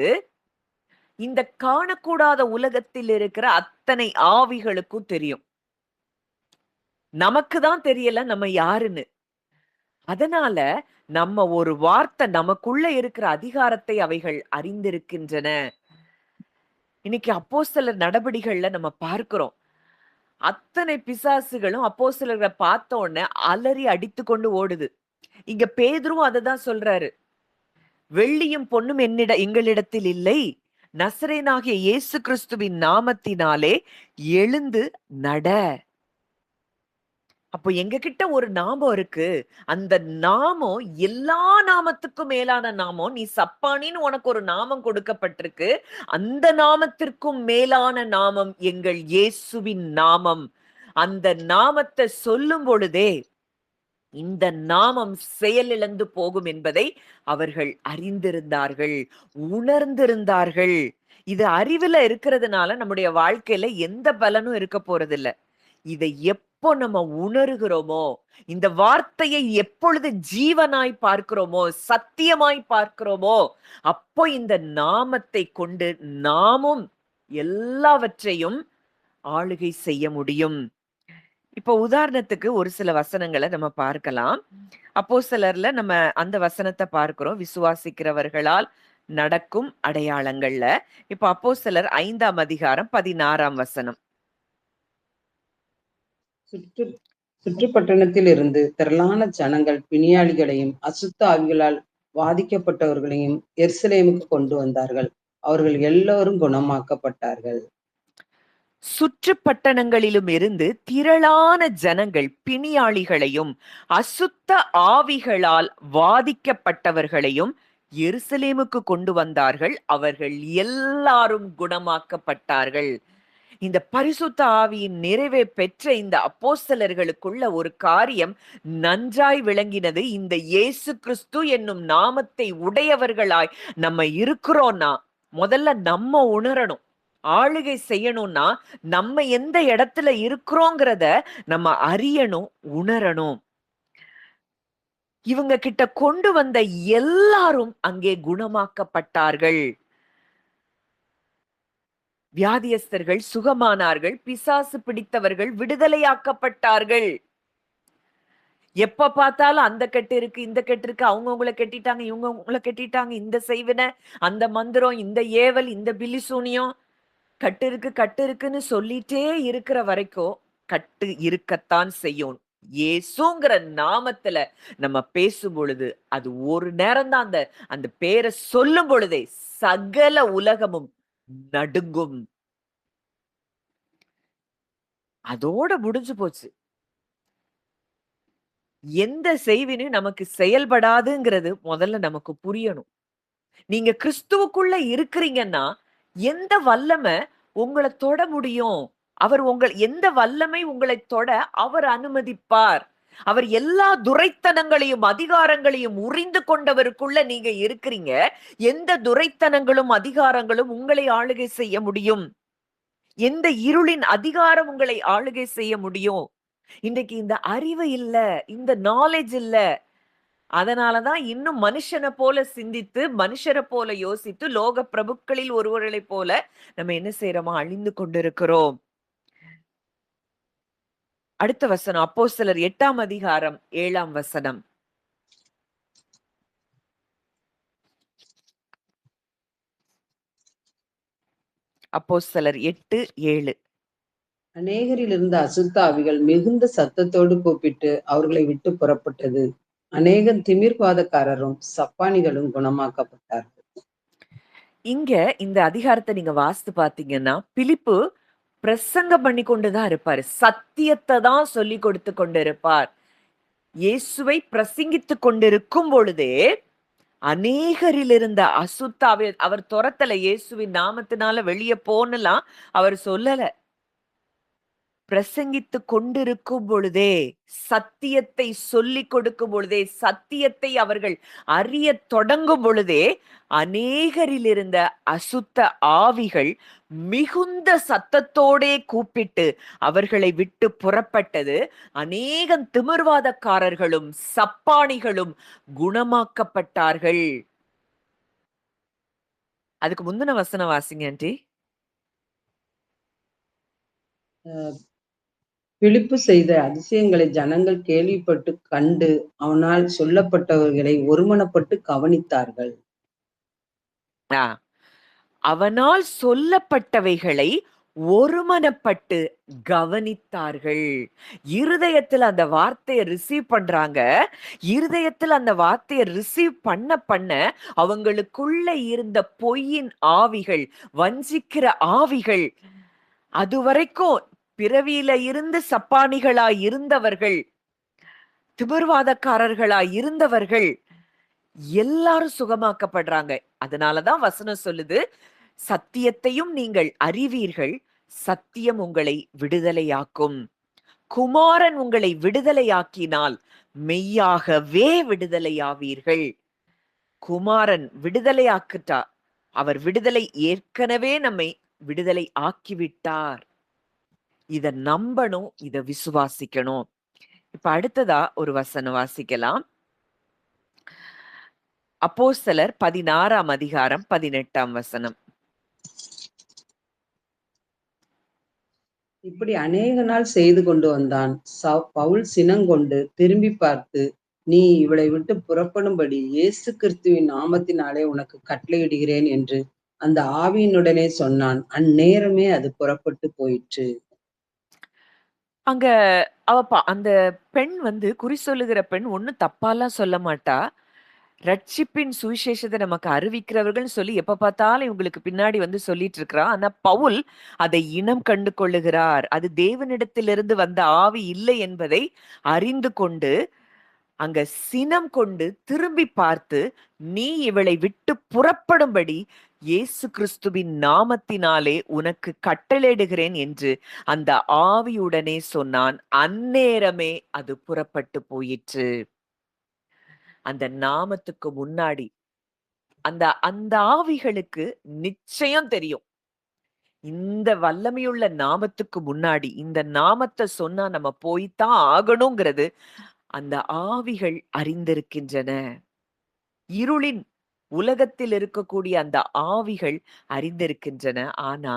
இந்த காணக்கூடாத உலகத்தில் இருக்கிற அத்தனை ஆவிகளுக்கும் தெரியும். நமக்கு தான் தெரியல நம்ம யாருன்னு. அதனால நம்ம ஒரு வார்த்தை, நமக்குள்ள இருக்கிற அதிகாரத்தை அவைகள் அறிந்திருக்கின்றன. இன்னைக்கு அப்போஸ்தலர் நடபடிகள்ல நம்ம பார்க்கிறோம், அத்தனை பிசாசுகளும் அப்போஸ்தலர்களை பார்த்த உடனே அலறி அடித்து கொண்டு ஓடுது. இங்க பேதுரும் அததான் சொல்றாரு, வெள்ளியும் பொன்னும் எங்களிடத்தில் இல்லை. நசரேயனாகிய இயேசு கிறிஸ்துவின் நாமத்தினாலே எழுந்து நட. அப்போ எங்க கிட்ட ஒரு நாமம் இருக்கு. அந்த நாமம் எல்லா நாமத்துக்கும் மேலான நாமம். நீ சப்பானின்னு உனக்கு ஒரு நாமம் கொடுக்கப்பட்டிருக்கு. அந்த நாமத்திற்கும் மேலான நாமம் எங்கள் இயேசுவின் நாமம். அந்த நாமத்தை சொல்லும் பொழுதே இந்த நாமம் செயலிழந்து போகும் என்பதை அவர்கள் அறிந்திருந்தார்கள், உணர்ந்திருந்தார்கள். இது அறிவுல இருக்கிறதுனால நம்முடைய வாழ்க்கையில எந்த பலனும் இருக்க போறதில்ல. இதை எப்போ நம்ம உணர்கிறோமோ, இந்த வார்த்தையை எப்பொழுது ஜீவனாய் பார்க்கிறோமோ, சத்தியமாய் பார்க்கிறோமோ, அப்போ இந்த நாமத்தை கொண்டு நாமும் எல்லாவற்றையும் ஆளுகை செய்ய முடியும். இப்போ உதாரணத்துக்கு ஒரு சில வசனங்கள நம்ம பார்க்கலாம். அப்போஸ்தலர்ல நம்ம அந்த வசனத்த பார்க்கிறோம். விசுவாசிக்கிறவர்களால் நடக்கும் அடையாளங்கள்ல. இப்போ அப்போஸ்தலர் 5ஆம் அதிகாரம் 16ஆம் வசனம். சுற்று சுற்றுப்பட்டணத்தில் இருந்து திரளான ஜனங்கள் பிணியாளிகளையும் அசுத்த ஆவிகளால் பாதிக்கப்பட்டவர்களையும் எருசலேமுக்கு கொண்டு வந்தார்கள். அவர்கள் எல்லோரும் குணமாக்கப்பட்டார்கள். சுற்றுப்பட்டணங்களிலும் இருந்து திரளான ஜனங்கள் பிணியாளிகளையும் அசுத்த ஆவிகளால் வாதிக்கப்பட்டவர்களையும் எருசலேமுக்கு கொண்டு வந்தார்கள். அவர்கள் எல்லாரும் குணமாக்கப்பட்டார்கள். இந்த பரிசுத்த ஆவியின் நிறைவை பெற்ற இந்த அப்போஸ்தலர்களுக்குள்ள ஒரு காரியம் நன்றாய் விளங்கினது. இந்த இயேசு கிறிஸ்து என்னும் நாமத்தை உடையவர்களாய் நம்ம இருக்கிறோம்னா முதல்ல நம்ம உணரணும். ஆளுகை செய்யணும்னா நம்ம எந்த இடத்துல இருக்கிறோங்கிறத நம்ம அறியணும், உணரணும். இவங்க கிட்ட கொண்டு வந்த எல்லாரும் அங்கே குணமாக்கப்பட்டார்கள். வியாதியஸ்தர்கள் சுகமானார்கள், பிசாசு பிடித்தவர்கள் விடுதலையாக்கப்பட்டார்கள். எப்ப பார்த்தாலும் அந்த கட்டு இருக்கு, இந்த கட்டு இருக்கு, அவங்கவுங்கள கட்டிட்டாங்க, இவங்க உங்களை கட்டிட்டாங்க, இந்த செய்வினை, அந்த மந்திரம், இந்த ஏவல், இந்த பில்லிசூனியம், கட்டு இருக்குன்னு சொல்லிட்டே இருக்கிற வரைக்கும் கட்டு இருக்கத்தான் செய்யும். இயேசுங்கிற நாமத்துல நம்ம பேசும் பொழுது அது ஒரு நேரம் தான் அந்த அந்த பேரை சொல்லும் பொழுதே சகல உலகமும் நடுங்கும். அதோட முடிஞ்சு போச்சு. எந்த செய்வினையும் நமக்கு செயல்படாதுங்கிறது முதல்ல நமக்கு புரியணும். நீங்க கிறிஸ்துவுக்குள்ள இருக்கிறீங்கன்னா எந்த வல்லமை உங்களை தொட முடியும்? எந்த வல்லமை உங்களை தொட அவர் அனுமதிப்பார்? அவர் எல்லா துரைத்தனங்களையும் அதிகாரங்களையும் உரிந்து கொண்டவருக்குள்ள நீங்க இருக்கிறீங்க. எந்த துரைத்தனங்களும் அதிகாரங்களும் உங்களை ஆளுகை செய்ய முடியும்? எந்த இருளின் அதிகாரம் உங்களை ஆளுகை செய்ய முடியும்? இன்றைக்கு இந்த அறிவு இல்ல, இந்த நாலேஜ் இல்ல. அதனாலதான் இன்னும் மனுஷனை போல சிந்தித்து, மனுஷரை போல யோசித்து, லோக பிரபுக்களில் ஒருவர்களைப் போல நம்ம என்ன செய்யறோமா? அழிந்து கொண்டிருக்கிறோம். அடுத்த வசனம் அப்போஸ்தலர் 8ஆம் அதிகாரம் 7ஆம் வசனம். அப்போஸ்தலர் 8:7. அநேகரில் இருந்த அசுத்த ஆவிகள் மிகுந்த சத்தத்தோடு கூப்பிட்டு அவர்களை விட்டு புறப்பட்டது. அநேக திமிர்வாதக்காரரும் சப்பானிகளும் குணமாக்கப்பட்டார்கள். இங்க இந்த அதிகாரத்தை நீங்க வாசித்து பாத்தீங்கன்னா, பிலிப்பு பிரசங்கம் பண்ணி கொண்டுதான் இருப்பாரு. சத்தியத்தை தான் சொல்லி கொடுத்து கொண்டிருப்பார். இயேசுவை பிரசங்கித்துக் கொண்டிருக்கும் பொழுதே அநேகரில் இருந்த அசுத்தாவை அவர் துரத்தல. இயேசுவின் நாமத்தினால வெளியே போனலாம் அவர் சொல்லல. பிரசங்கித்துக் கொண்டிருக்கும் பொழுதே, சத்தியத்தை சொல்லிக் கொடுக்கும் பொழுதே, சத்தியத்தை அவர்கள் அறிய தொடங்கும் பொழுதே, அநேகரில் இருந்த அசுத்த ஆவிகள் மிகுந்த சத்தத்தோடே கூப்பிட்டு அவர்களை விட்டு புறப்பட்டது. அநேகம் திமிர்வாதக்காரர்களும் சப்பானிகளும் குணமாக்கப்பட்டார்கள். அதுக்கு முந்தின வசனம் வாசிங்க ஆண்டி. பிலிப்பு செய்த அதிசயங்களை ஜனங்கள் கேள்விப்பட்டு கண்டு அவனால் சொல்லப்பட்டவர்களை ஒருமனப்பட்டு கவனித்தார்கள். அவனால் சொல்லப்பட்டவைகளை ஒருமனப்பட்டு கவனித்தார்கள். இருதயத்துல அந்த வார்த்தைய ரிசீவ் பண்றாங்க. இருதயத்துல அந்த வார்த்தைய ரிசீவ் பண்ண அவங்களுக்குள்ள இருந்த பொய்யின் ஆவிகள், வஞ்சிக்கிற ஆவிகள், அதுவரைக்கும் பிறவியில இருந்து சப்பானிகளாய் இருந்தவர்கள், திமிர்வாதக்காரர்களாய் இருந்தவர்கள் எல்லாரும் சுகமாக்கப்படுறாங்க. அதனாலதான் வசனம் சொல்லுது, சத்தியத்தையும் நீங்கள் அறிவீர்கள், சத்தியம் உங்களை விடுதலையாக்கும். குமாரன் உங்களை விடுதலையாக்கினால் மெய்யாகவே விடுதலையாவீர்கள். குமாரன் விடுதலையாக்கிட்டா, அவர் விடுதலை ஏற்கனவே நம்மை விடுதலை ஆக்கிவிட்டார். இத நம்பணும், இத விசுவாசிக்கணும். இப்ப அடுத்ததா ஒரு வசனம் வாசிக்கலாம். அப்போஸ்தலர் 16ஆம் அதிகாரம் 18ஆம் வசனம். இப்படி அநேக நாள் செய்து கொண்டு வந்தான். பவுல் சினங்கொண்டு திரும்பி பார்த்து, நீ இவளை விட்டு புறப்படும்படி இயேசு கிறிஸ்துவின் நாமத்தினாலே உனக்கு கட்டளையிடுகிறேன் என்று அந்த ஆவியினுடனே சொன்னான். அந்நேரமே அது புறப்பட்டு போயிற்று. அங்க அந்த பெண் வந்து, குறி சொல்லுகிற பெண் ஒண்ணும் தப்பாலாம் சொல்ல மாட்டா. ரட்சிப்பின் சுவிசேஷத்தை நமக்கு அறிவிக்கிறவர்கள்ன்னு சொல்லி எப்ப பார்த்தாலும் இவங்களுக்கு பின்னாடி வந்து சொல்லிட்டு இருக்கிறா. ஆனா பவுல் அதை இனம் கண்டு கொள்ளுகிறார். அது தேவனிடத்திலிருந்து வந்த ஆவி இல்லை என்பதை அறிந்து கொண்டு அங்க சினம் கொண்டு திரும்பி பார்த்து, நீ இவளை விட்டு புறப்படும்படி இயேசு கிறிஸ்துவின் நாமத்தினாலே உனக்கு கட்டளையிடுகிறேன் என்று அந்த ஆவியுடனே சொன்னான். அந்நேரமே அது புறப்பட்டு போயிற்று. அந்த நாமத்துக்கு முன்னாடி அந்த அந்த ஆவிகளுக்கு நிச்சயம் தெரியும். இந்த வல்லமையுள்ள நாமத்துக்கு முன்னாடி இந்த நாமத்தை சொன்னா நம்ம போய்த்தான் ஆகணுங்கிறது அந்த ஆவிகள் அறிந்திருக்கின்றன. இருளின் உலகத்தில் இருக்கக்கூடிய அந்த ஆவிகள் அறிந்திருக்கின்றன. ஆனா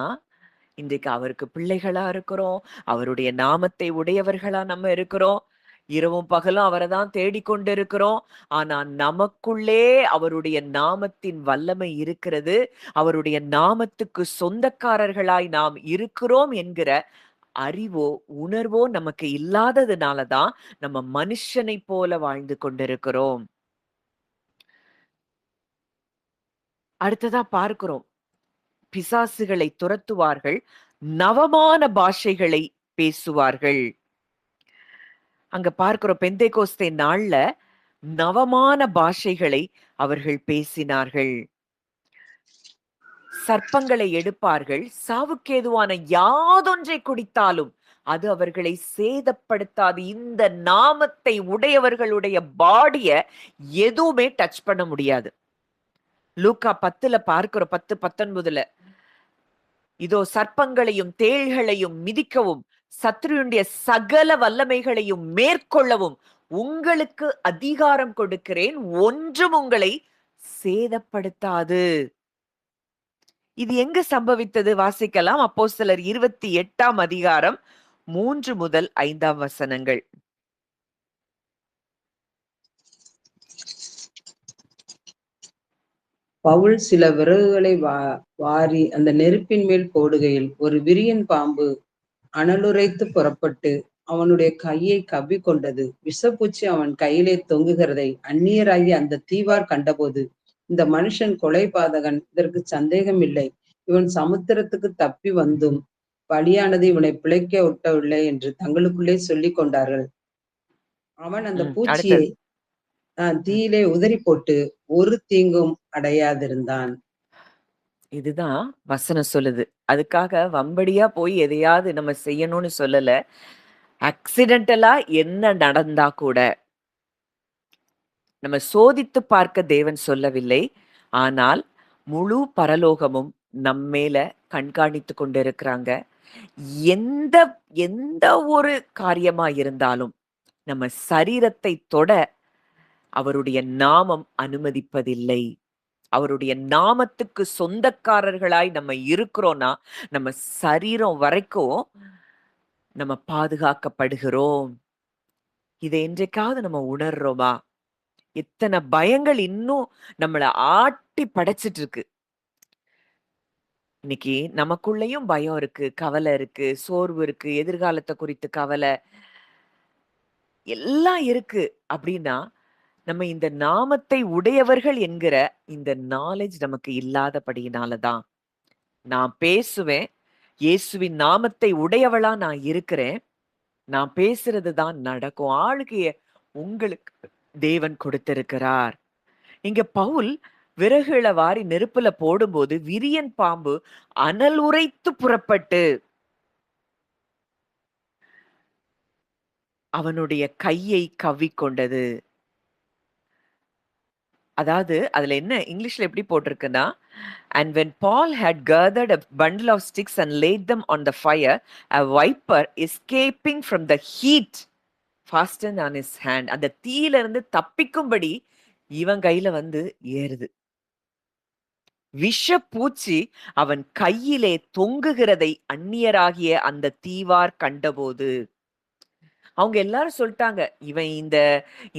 இன்றைக்கு அவருக்கு பிள்ளைகளா இருக்கிறோம். அவருடைய நாமத்தை உடையவர்களா நம்ம இருக்கிறோம். இரவும் பகலும் அவரை தான் தேடிக்கொண்டு இருக்கிறோம். ஆனா நமக்குள்ளே அவருடைய நாமத்தின் வல்லமை இருக்கிறது. அவருடைய நாமத்துக்கு சொந்தக்காரர்களாய் நாம் இருக்கிறோம் என்கிற அறிவோ உணர்வோ நமக்கு இல்லாததுனாலதான் நம்ம மனுஷனை போல வாழ்ந்து கொண்டிருக்கிறோம். அடுத்ததா பார்க்கிறோம், பிசாசுகளை துரத்துவார்கள், நவமான பாஷைகளை பேசுவார்கள். அங்க பார்க்கிறோம், பெந்தேகோஸ்தே நாள்ல நவமான பாஷைகளை அவர்கள் பேசினார்கள். சர்ப்பங்களை எடுப்பார்கள், சாவுக்கேதுவான யாதொன்றை குடித்தாலும் அது அவர்களை சேதப்படுத்தாது. இந்த நாமத்தை உடையவர்களுடைய பாடிய எதுவுமே டச் பண்ண முடியாது. லூக்கா 10ல பார்க்கிறோம், 10:19 இதோ சர்ப்பங்களையும் தேள்களையும் மிதிக்கவும் சத்துருடைய சகல வல்லமைகளையும் மேற்கொள்ளவும் உங்களுக்கு அதிகாரம் கொடுக்கிறேன், ஒன்றும் உங்களை சேதப்படுத்தாது. இது எங்க சம்பவித்தது வாசிக்கலாம். அப்போஸ்தலர் 28ஆம் அதிகாரம் 3 முதல் 5ஆம் வசனங்கள். பவுல் சில விறகுகளை வாரி அந்த நெருப்பின் மேல் போடுகையில் ஒரு விரியன் பாம்பு அனலுரைத்து புறப்பட்டு அவனுடைய கையை கவ்வி கொண்டது. விஷப்பூச்சி அவன் கையிலே தொங்குகிறதை அந்நியராகி அந்த தீவார் கண்டபோது, இந்த மனுஷன் கொலை பாதகன், இதற்கு சந்தேகம் இல்லை, இவன் சமுத்திரத்துக்கு தப்பி வந்தும் பலியானது இவனை பிழைக்க விட்டவில்லை என்று தங்களுக்குள்ளே சொல்லிக் கொண்டார்கள். அவன் அந்த பூச்சியை தீயிலே உதறி போட்டு ஒரு தீங்கும் அடையாதிருந்தான். இதுதான் வசனம் சொல்லுது. அதுக்காக வம்படியா போய் எதையாவது நம்ம செய்யணும்னு சொல்லல. ஆக்சிடென்டலா என்ன நடந்தா கூட நம்ம சோதித்து பார்க்க தேவன் சொல்லவில்லை. ஆனால் முழு பரலோகமும் நம்மேல கண்காணித்து கொண்டிருக்கிறாங்க. எந்த எந்த ஒரு காரியமா இருந்தாலும் நம்ம சரீரத்தை தொட அவருடைய நாமம் அனுமதிப்பதில்லை. அவருடைய நாமத்துக்கு சொந்தக்காரர்களாய் நம்ம இருக்கிறோம்னா நம்ம சரீரம் வரைக்கும் நம்ம பாதுகாக்கப்படுகிறோம். இதை என்றைக்காவது நம்ம உணர்றோமா? எத்தனை பயங்கள் இன்னும் நம்மள ஆட்டி படைச்சிட்டு இருக்கு. இன்னைக்கு நமக்குள்ளேயும் பயம் இருக்கு, கவலை இருக்கு, சோர்வு இருக்கு, எதிர்காலத்த குறித்து கவலை எல்லாம் இருக்கு அப்படின்னா, நம்ம இந்த நாமத்தை உடையவர்கள் என்கிற இந்த நாலேட்ஜ் நமக்கு இல்லாதபடியினால தான். நான் பேசுவேன். இயேசுவின் நாமத்தை உடையவளா நான் இருக்கிறேன். நான் பேசுறது தான் நடக்கும். ஆளுகைய உங்களுக்கு தேவன் கொடுத்திருக்கிறார். இங்க பவுல் விறகுகள வாரி நெருப்புல போடும்போது விரியன் பாம்பு அனல் உரைத்து புறப்பட்டு அவனுடைய கையை கவ்விக்கொண்டது. அதாவது அதுல என்ன இங்கிலீஷ்ல எப்படி போட்டிருக்குன்னா, "And when Paul had gathered a bundle of sticks and laid them on the fire, a viper escaping from the heat fastened on his hand." அந்த தீயில இருந்து தப்பிக்கும்படி இவன் கையில வந்து ஏறுது. விஷப்பூச்சி அவன் கையிலே தொங்குகிறதை அந்நியராகிய அந்த தீவார் கண்டபோது, அவங்க எல்லாரும் சொல்ட்டாங்க, இவன் இந்த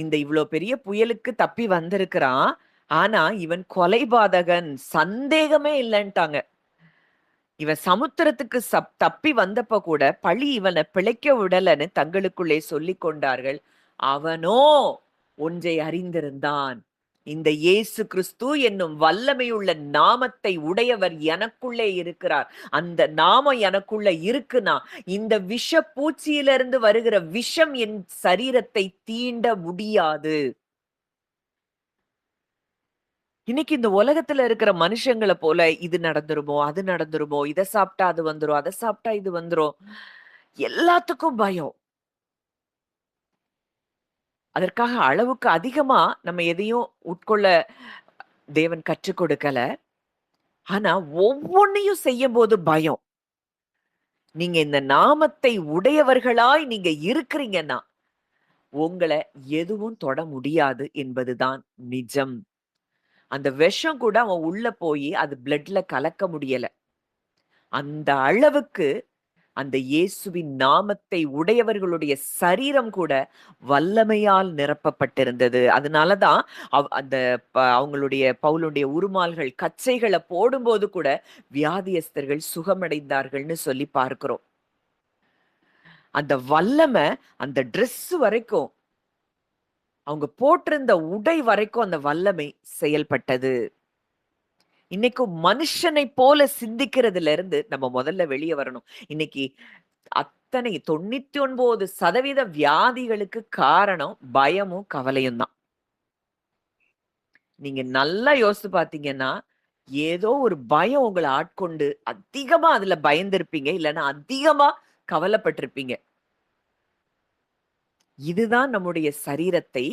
இந்த இவ்ளோ பெரிய புயலுக்கு தப்பி வந்திருக்கிறான். ஆனா, இவன் கொலைபாதகன். சந்தேகமே இல்லன்ட்டாங்க. இவன் சமுத்திரத்துக்கு தப்பி வந்தப்ப கூட பழி இவன பிழைக்க விடலன்னு தங்களுக்குள்ளே சொல்லிக் கொண்டார்கள். அவனோ ஒன்றை அறிந்திருந்தான். இந்த இயேசு கிறிஸ்து என்னும் வல்லமையுள்ள நாமத்தை உடையவர் எனக்குள்ளே இருக்கிறார். அந்த நாமம் எனக்குள்ள இருக்குன்னா, இந்த விஷப்பூச்சியிலிருந்து வருகிற விஷம் என் சரீரத்தை தீண்ட முடியாது. இன்னைக்கு இந்த உலகத்துல இருக்கிற மனுஷங்கள போல இது நடந்துருமோ, அது நடந்துருமோ, இத சாப்பிட்டா அது வந்துரும், அத சாப்பிட்டா இது வந்துரும். எல்லாத்துக்கும் பயம். அதற்காக அளவுக்கு அதிகமா நம்ம எதையும் உட்கொள்ள தேவன் கற்றுக் கொடுக்கல. ஆனா ஒவ்வொன்னையும் செய்யும்போது பயம். நீங்க இந்த நாமத்தை உடையவர்களாய் நீங்க இருக்கிறீங்கன்னா, உங்கள எதுவும் தொட முடியாது என்பதுதான் நிஜம். அந்த விஷம் கூட அவன் உள்ள போயி அது பிளட்ல கலக்க முடியல. அந்த அளவுக்கு அந்த இயேசுவின் நாமத்தை உடையவர்களுடைய சரீரம் கூட வல்லமையால் நிரப்பப்பட்டிருந்தது. அதனால தான் அந்த அவங்களுடைய பவுலுடைய உருமால்கள், கச்சைகள போடும்போது கூட வியாதியஸ்தர்கள் சுகமடைந்தார்கள்ன்னு சொல்லி பார்க்கிறோம். அந்த வல்லமை அந்த ட்ரெஸ் வரைக்கும், அவங்க போட்டிருந்த உடை வரைக்கும் அந்த வல்லமை செயல்பட்டது. இன்னைக்கும் மனுஷனை போல சிந்திக்கிறதுல இருந்து நம்ம முதல்ல வெளிய வரணும். இன்னைக்கு அத்தனை 99% வியாதிகளுக்கு காரணம் பயமும், கவலையும் தான். நீங்க நல்லா யோசிச்சு பார்த்தீங்கன்னா, ஏதோ ஒரு பயம் உங்கள ஆட்கொண்டு அதிகமா அதுல பயந்திருப்பீங்க. இல்லன்னா அதிகமா கவலைப்பட்டிருப்பீங்க. இதுதான் நம்முடைய சரீரத்தை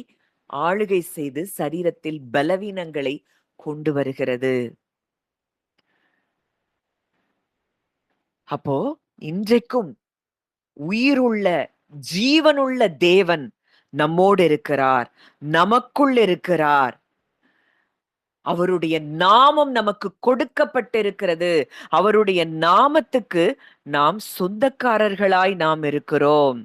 ஆளுகை செய்து சரீரத்தில் பலவீனங்களை கொண்டு வருகிறது. அப்போ இன்றைக்கும் உயிருள்ள, ஜீவனுள்ள தேவன் நம்மோடு இருக்கிறார். நமக்குள் இருக்கிறார். அவருடைய நாமம் நமக்கு கொடுக்கப்பட்டிருக்கிறது. அவருடைய நாமத்துக்கு நாம் சொந்தக்காரர்களாய் நாம் இருக்கிறோம்.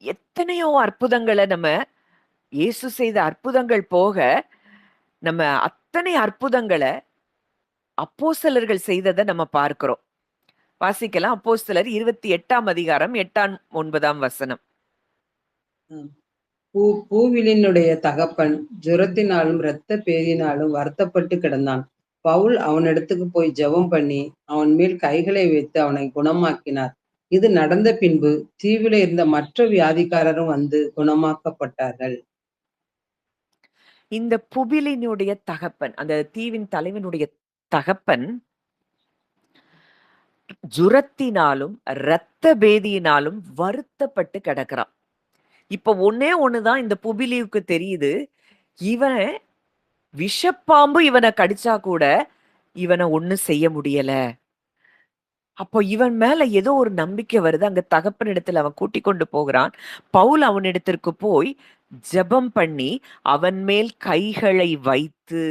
எத்தனையோ அற்புதங்கள நம்ம இயேசு செய்த அற்புதங்கள் போக, நம்ம அத்தனை அற்புதங்கள அப்போஸ்தலர்கள் செய்தத நம்ம பார்க்கிறோம். வாசிக்கலாம். அப்போஸ்தலர் 28ஆம் அதிகாரம் 8ஆம் 9ஆம் வசனம். பூவிலினுடைய தகப்பன் ஜுரத்தினாலும் இரத்த பேதினாலும் வருத்தப்பட்டு கிடந்தான். பவுல் அவனிடத்துக்கு போய் ஜெபம் பண்ணி அவன் மேல் கைகளை வைத்து அவனை குணமாக்கினார். இது நடந்த பின்பு தீவில இருந்த மற்ற வியாதிக்காரரும் வந்து குணமாக்கப்பட்டார்கள். இந்த புபிலினுடைய தகப்பன், அந்த தீவின் தலைவனுடைய தகப்பன் ஜுரத்தினாலும் இரத்த பேதியினாலும் வருத்தப்பட்டு கிடக்கிறான். இப்ப ஒண்ணே ஒண்ணுதான் இந்த புபிலியுக்கு தெரியுது. இவன் விஷப்பாம்பு இவனை கடிச்சா கூட இவனை ஒண்ணும் செய்ய முடியல. அப்போ இவன் மேல ஏதோ ஒரு நம்பிக்கை வருது. அங்க தகப்பனிடத்துல அவன் கூட்டிக் கொண்டு போகிறான். பவுல் அவனிடத்திற்கு போய் ஜெபம் பண்ணி அவன் மேல் கைகளை வைத்து,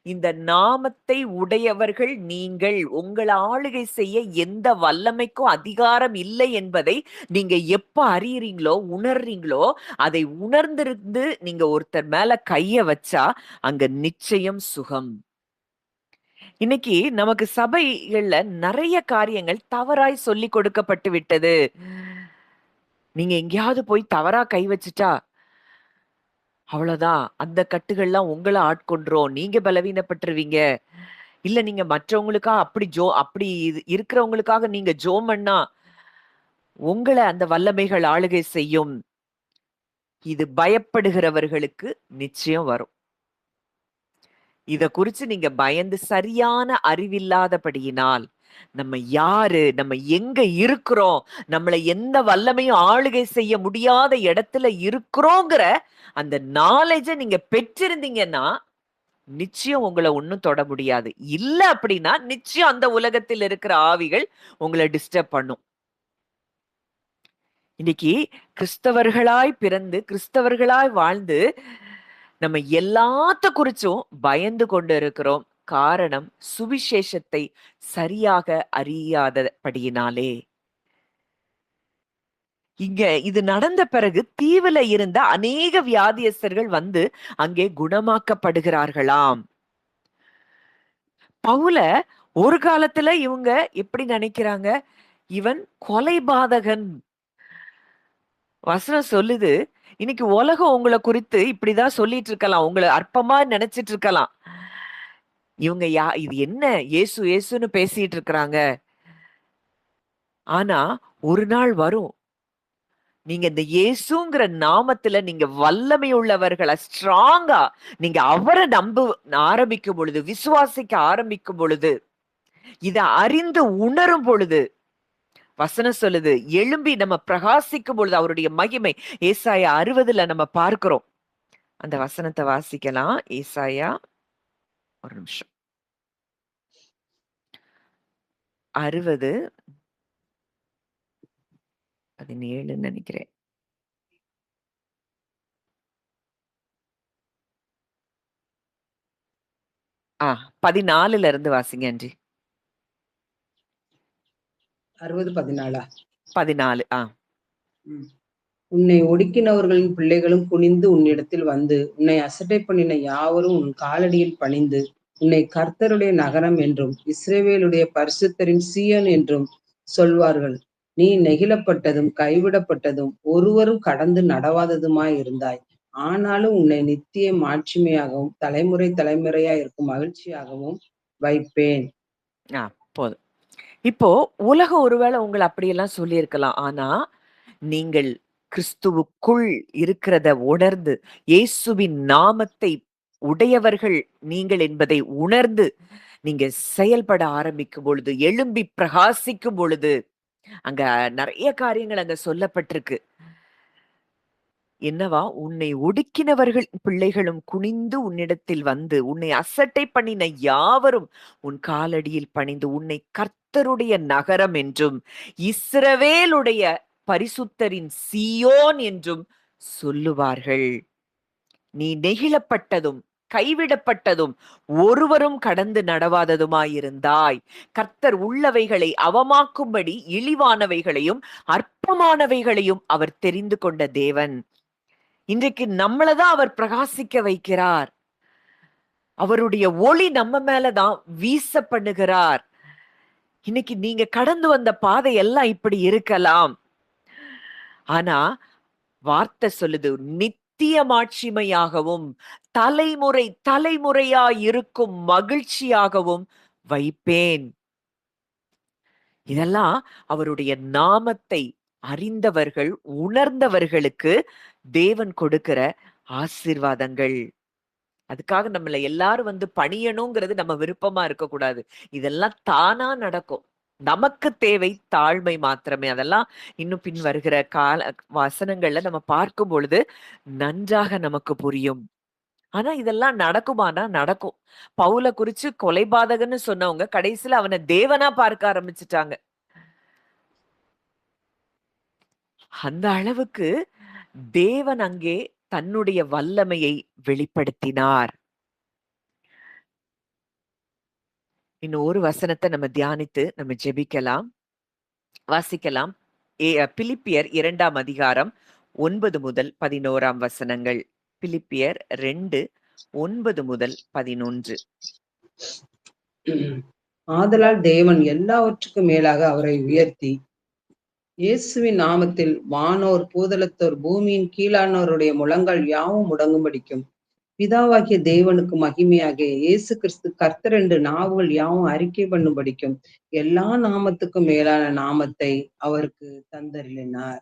இந்த நாமத்தை உடையவர்கள் நீங்கள், உங்கள ஆளுகை செய்ய எந்த வல்லமைக்கும் அதிகாரம் இல்லை என்பதை நீங்க எப்ப அறியறீங்களோ, உணர்றீங்களோ, அதை உணர்ந்திருந்து நீங்க ஒருத்தர் மேல கைய வச்சா அங்க நிச்சயம் சுகம். இன்னைக்கு நமக்கு சபைகள்ல நிறைய காரியங்கள் தவறாய் சொல்லி கொடுக்கப்பட்டு விட்டது. நீங்க எங்கேயாவது போய் தவறா கை வச்சுட்டா அவ்வளவுதான், அந்த கட்டுகள்லாம் உங்கள ஆட்கொண்டுரும், நீங்க பலவீனப்பட்டுருவீங்க. இல்ல நீங்க மற்றவங்களுக்கா அப்படி இருக்கிறவங்களுக்காக நீங்க ஜோம் பண்ணா உங்கள அந்த வல்லமைகள் ஆளுகை செய்யும். இது பயப்படுகிறவர்களுக்கு நிச்சயம் வரும். இத குறிச்சு நீங்க பயந்து சரியான அறிவில்லாதபடியினால், நம்ம யாரு? நம்ம எங்க இருக்கிறோம்? நம்மள எந்த வல்லமையும் ஆளுகை செய்ய முடியாத இடத்துல இருக்கிறோங்கிற அந்த நாலேட்ஜ நீங்க பெற்றிருந்தீங்கன்னா, நிச்சயம் உங்கள ஒண்ணும் தொட முடியாது. இல்ல அப்படின்னா, நிச்சயம் அந்த உலகத்தில் இருக்கிற ஆவிகள் உங்கள டிஸ்டர்ப் பண்ணும். இன்னைக்கு கிறிஸ்தவர்களாய் பிறந்து, கிறிஸ்தவர்களாய் வாழ்ந்து, நம்ம எல்லாத்த குறிச்சும் பயந்து கொண்டு இருக்கிறோம். காரணம், சுவிசேஷத்தை சரியாக அறியாதபடியினாலே. இங்க இது நடந்த பிறகு தீவுல இருந்த அநேக வியாதியஸ்தர்கள் வந்து அங்கே குணமாக்கப்படுகிறார்களாம். பவுல ஒரு காலத்துல இவங்க எப்படி நினைக்கிறாங்க? இவன் கொலைபாதகன். வசனம் சொல்லுது, இன்னைக்கு உலகம் உங்கள குறித்து இப்படிதான் சொல்லிட்டு இருக்கலாம். உங்கள அற்பமா நினைச்சிட்டு இருக்கலாம். இவங்க இது என்ன இயேசு இயேசுன்னு பேசிட்டு இருக்கிறாங்க. ஆனா ஒரு நாள் வரும். நீங்க இந்த இயேசுங்கிற நாமத்துல நீங்க வல்லமை உள்ளவர்களா ஸ்ட்ராங்கா நீங்க அவரை நம்ப ஆரம்பிக்கும் பொழுது, விசுவாசிக்க ஆரம்பிக்கும் பொழுது, இத அறிந்து உணரும் பொழுது, வசனம் சொல்லுது, எழும்பி நம்ம பிரகாசிக்கும் பொழுது அவருடைய மகிமை ஏசாயா 60ல நம்ம பார்க்கிறோம். அந்த வசனத்தை வாசிக்கலாம். ஏசாயா, ஒரு நிமிஷம், 60 17 நினைக்கிறேன். 14ல இருந்து வாசிங்க அன்றி. 60, 14. 14. உன்னை ஒடுக்கினவர்களின் பிள்ளைகளும் குனிந்து உன்னிடத்தில் வந்து உன்னை அசட்டை பண்ணின யாவரும் உன் காலடியில் பணிந்து உன்னை கர்த்தருடைய நகரம் என்றும் இஸ்ரவேலுடைய பரிசுத்தரின் சீயோன் என்றும் சொல்வார்கள். நீ நெகிழப்பட்டதும் கைவிடப்பட்டதும் ஒருவரும் கடந்து நடவாததுமாய் இருந்தாய். ஆனாலும் உன்னை நித்திய மாட்சிமையாகவும் தலைமுறை தலைமுறையா இருக்கும் மகிழ்ச்சியாகவும் வைப்பேன். போதும். இப்போ உலகம் ஒருவேளை உங்களை அப்படியெல்லாம் சொல்லியிருக்கலாம். ஆனா நீங்கள் கிறிஸ்துவுக்குள் இருக்கிறத உணர்ந்து, இயேசுவின் நாமத்தை உடையவர்கள் நீங்கள் என்பதை உணர்ந்து நீங்க செயல்பட ஆரம்பிக்கும் பொழுது, எழும்பி பிரகாசிக்கும் பொழுது, அங்க நிறைய காரியங்கள் அங்க சொல்லப்பட்டிருக்கு. என்னவா? உன்னை ஒடுக்கினவர்கள் பிள்ளைகளும் குனிந்து உன்னிடத்தில் வந்து உன்னை அசட்டை பண்ணின யாவரும் உன் காலடியில் பணிந்து உன்னை கர்த்தருடைய நகரம் என்றும் இஸ்ரவேலுடைய பரிசுத்தரின் சீயோன் என்றும் சொல்லுவார்கள். நீ நெகிழப்பட்டதும் கைவிடப்பட்டதும் ஒருவரும் கடந்து நடவாததுமாயிருந்தாய். கர்த்தர் உள்ளவைகளை அவமாக்கும்படி இழிவானவைகளையும் அற்பமானவைகளையும் அவர் தெரிந்து கொண்ட தேவன். இன்றைக்கு நம்மளதான் அவர் பிரகாசிக்க வைக்கிறார். அவருடைய ஒளி நம்ம மேலதான் வீச பண்ணுகிறார். இன்னைக்கு நீங்க கடந்து வந்த பாதை எல்லாம் இப்படி இருக்கலாம். ஆனா வார்த்தை சொல்லுது, நித்திய மாட்சிமையாகவும் தலைமுறை தலைமுறையா இருக்கும் மகிழ்ச்சியாகவும் வைப்பேன். இதெல்லாம் அவருடைய நாமத்தை அறிந்தவர்கள், உணர்ந்தவர்களுக்கு தேவன் கொடுக்கிற ஆசீர்வாதங்கள். அதுக்காக நம்மள எல்லாரும் வந்து பணியணுங்கிறது நம்ம விருப்பமா இருக்கக்கூடாது. இதெல்லாம் தானா நடக்கும். நமக்கு தேவை தாழ்மை மாத்திரமே. அதெல்லாம் இன்னும் பின் வருகிற வசனங்கள்ல நம்ம பார்க்கும் பொழுது நன்றாக நமக்கு புரியும். ஆனா இதெல்லாம் நடக்குமானா நடக்கும். பவுல குறிச்சு கொலைபாதகன்னு சொன்னவங்க கடைசியில அவனை தேவனா பார்க்க ஆரம்பிச்சுட்டாங்க. அந்த அளவுக்கு தேவன் அங்கே தன்னுடைய வல்லமையை வெளிப்படுத்தினார். இன்னும் ஒரு வசனத்தை நம்ம தியானித்து நம்ம ஜெபிக்கலாம், வாசிக்கலாம். பிலிப்பியர் 2ஆம் அதிகாரம் 9 முதல் 11 வசனங்கள். பிலிப்பியர் 2, 9 முதல் 11. ஆதலால் தேவன் எல்லாவற்றுக்கும் மேலாக அவரை உயர்த்தி இயேசுவின் நாமத்தில் வானோர் பூதலத்தோர் பூமியின் கீழானோருடைய முழங்கால் யாவும் முடங்கும்படிக்கும் பிதாவாகிய தேவனுக்கு மகிமையாக இயேசு கிறிஸ்து கர்த்தர் என்று நாவுகள் யாவும் அறிக்கை பண்ணும்படிக்கும் எல்லா நாமத்துக்கும் மேலான நாமத்தை அவருக்கு தந்தருளினார்.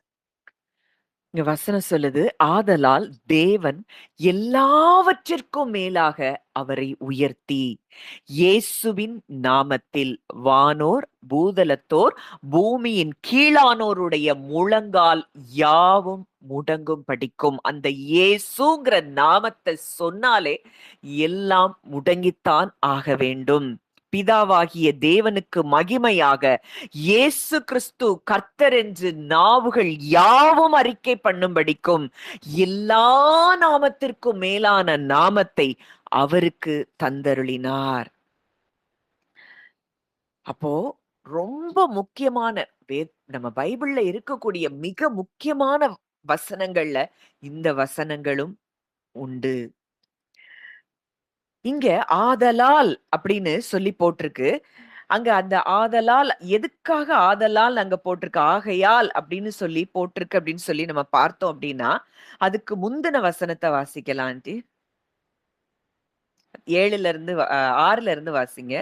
இங்க வசனம் சொல்லுது, ஆதலால் தேவன் எல்லாவற்றிற்கும் மேலாக அவரை உயர்த்தி இயேசுவின் நாமத்தில் வானோர் பூதலத்தோர் பூமியின் கீழானோருடைய முழங்கால் யாவும் முடங்கும் படிக்கும். அந்த இயேசுங்கிற நாமத்தை சொன்னாலே எல்லாம் முடங்கித்தான் ஆக வேண்டும். பிதாவாகிய தேவனுக்கு மகிமையாக இயேசு கிறிஸ்து கர்த்தர் என்று நாவுகள் யாவும் அறிக்கை பண்ணும்படிக்கும் எல்லா நாமத்திற்கும் மேலான நாமத்தை அவருக்கு தந்தருளினார். அப்போ ரொம்ப முக்கியமான நம்ம பைபிள்ல இருக்கக்கூடிய மிக முக்கியமான வசனங்கள்ல இந்த வசனங்களும் உண்டு. இங்க ஆதலால் அப்படின்னு சொல்லி போட்டிருக்கு. அங்க அந்த ஆதலால் எதுக்காக ஆதலால் அங்க போட்டிருக்கு, ஆகையால் அப்படின்னு சொல்லி போட்டிருக்கு அப்படின்னு சொல்லி நம்ம பார்த்தோம் அப்படின்னா, அதுக்கு முந்தின வசனத்தை வாசிக்கலாம் ஆண்டி. 7ல இருந்து 6ல இருந்து வாசிங்க.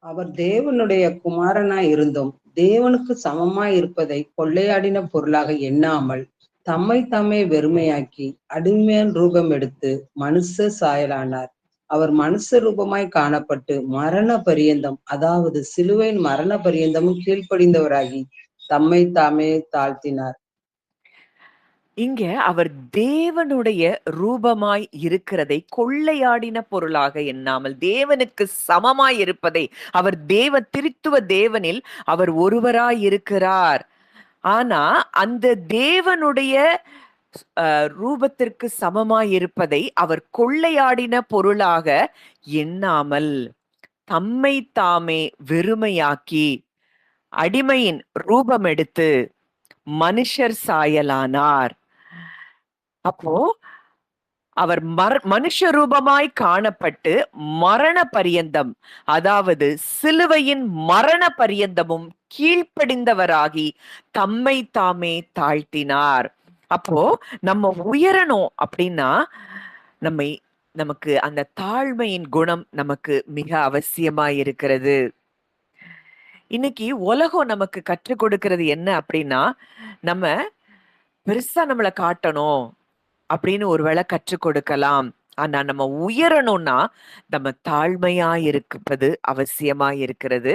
அவர் தேவனுடைய குமாரனாய் இருந்தும் தேவனுக்கு சமமாய் இருப்பதை கொள்ளையாடின பொருளாக எண்ணாமல் தம்மை தாமே வெறுமையாக்கி அடிமையான ரூபம் எடுத்து மனுஷ சாயலானார். அவர் மனுஷ ரூபமாய் காணப்பட்டு மரண பரியந்தம், அதாவது சிலுவையின் மரண பரியந்தமும் கீழ்ப்படிந்தவராகி தம்மை தாமே தாழ்த்தினார். இங்க அவர் தேவனுடைய ரூபமாய் இருக்கிறதை கொள்ளையாடின பொருளாக எண்ணாமல் தேவனுக்கு சமமாய் இருப்பதை, அவர் திருத்துவ தேவனில் அவர் ஒருவராய் இருக்கிறார். ஆனா அந்த தேவனுடைய ரூபத்திற்கு சமமாய் இருப்பதை அவர் கொள்ளையாடின பொருளாக எண்ணாமல் தம்மை தாமே வெறுமையாக்கி அடிமையின் ரூபம் எடுத்து மனுஷர் சாயலானார். அப்போ அவர் மனுஷ ரூபமாய் காணப்பட்டு மரண பரியந்தம், அதாவது சிலுவையின் மரண பரியந்தமும் கீழ்ப்படிந்தவராகி தம்மை தாமே தாழ்த்தினார். அப்போ நம்ம உயரணும் அப்படின்னா நமக்கு அந்த தாழ்மையின் குணம் நமக்கு மிக அவசியமா இருக்கிறது. இன்னைக்கு உலகம் நமக்கு கற்றுக் கொடுக்கிறது என்ன அப்படின்னா, நம்ம பெருசா நம்மளை காட்டணும் அப்படின்னு ஒருவேளை கற்றுக் கொடுக்கலாம். ஆனா நம்ம உயரணும்னா நம்ம தாழ்மையா இருப்பது அவசியமா இருக்கிறது.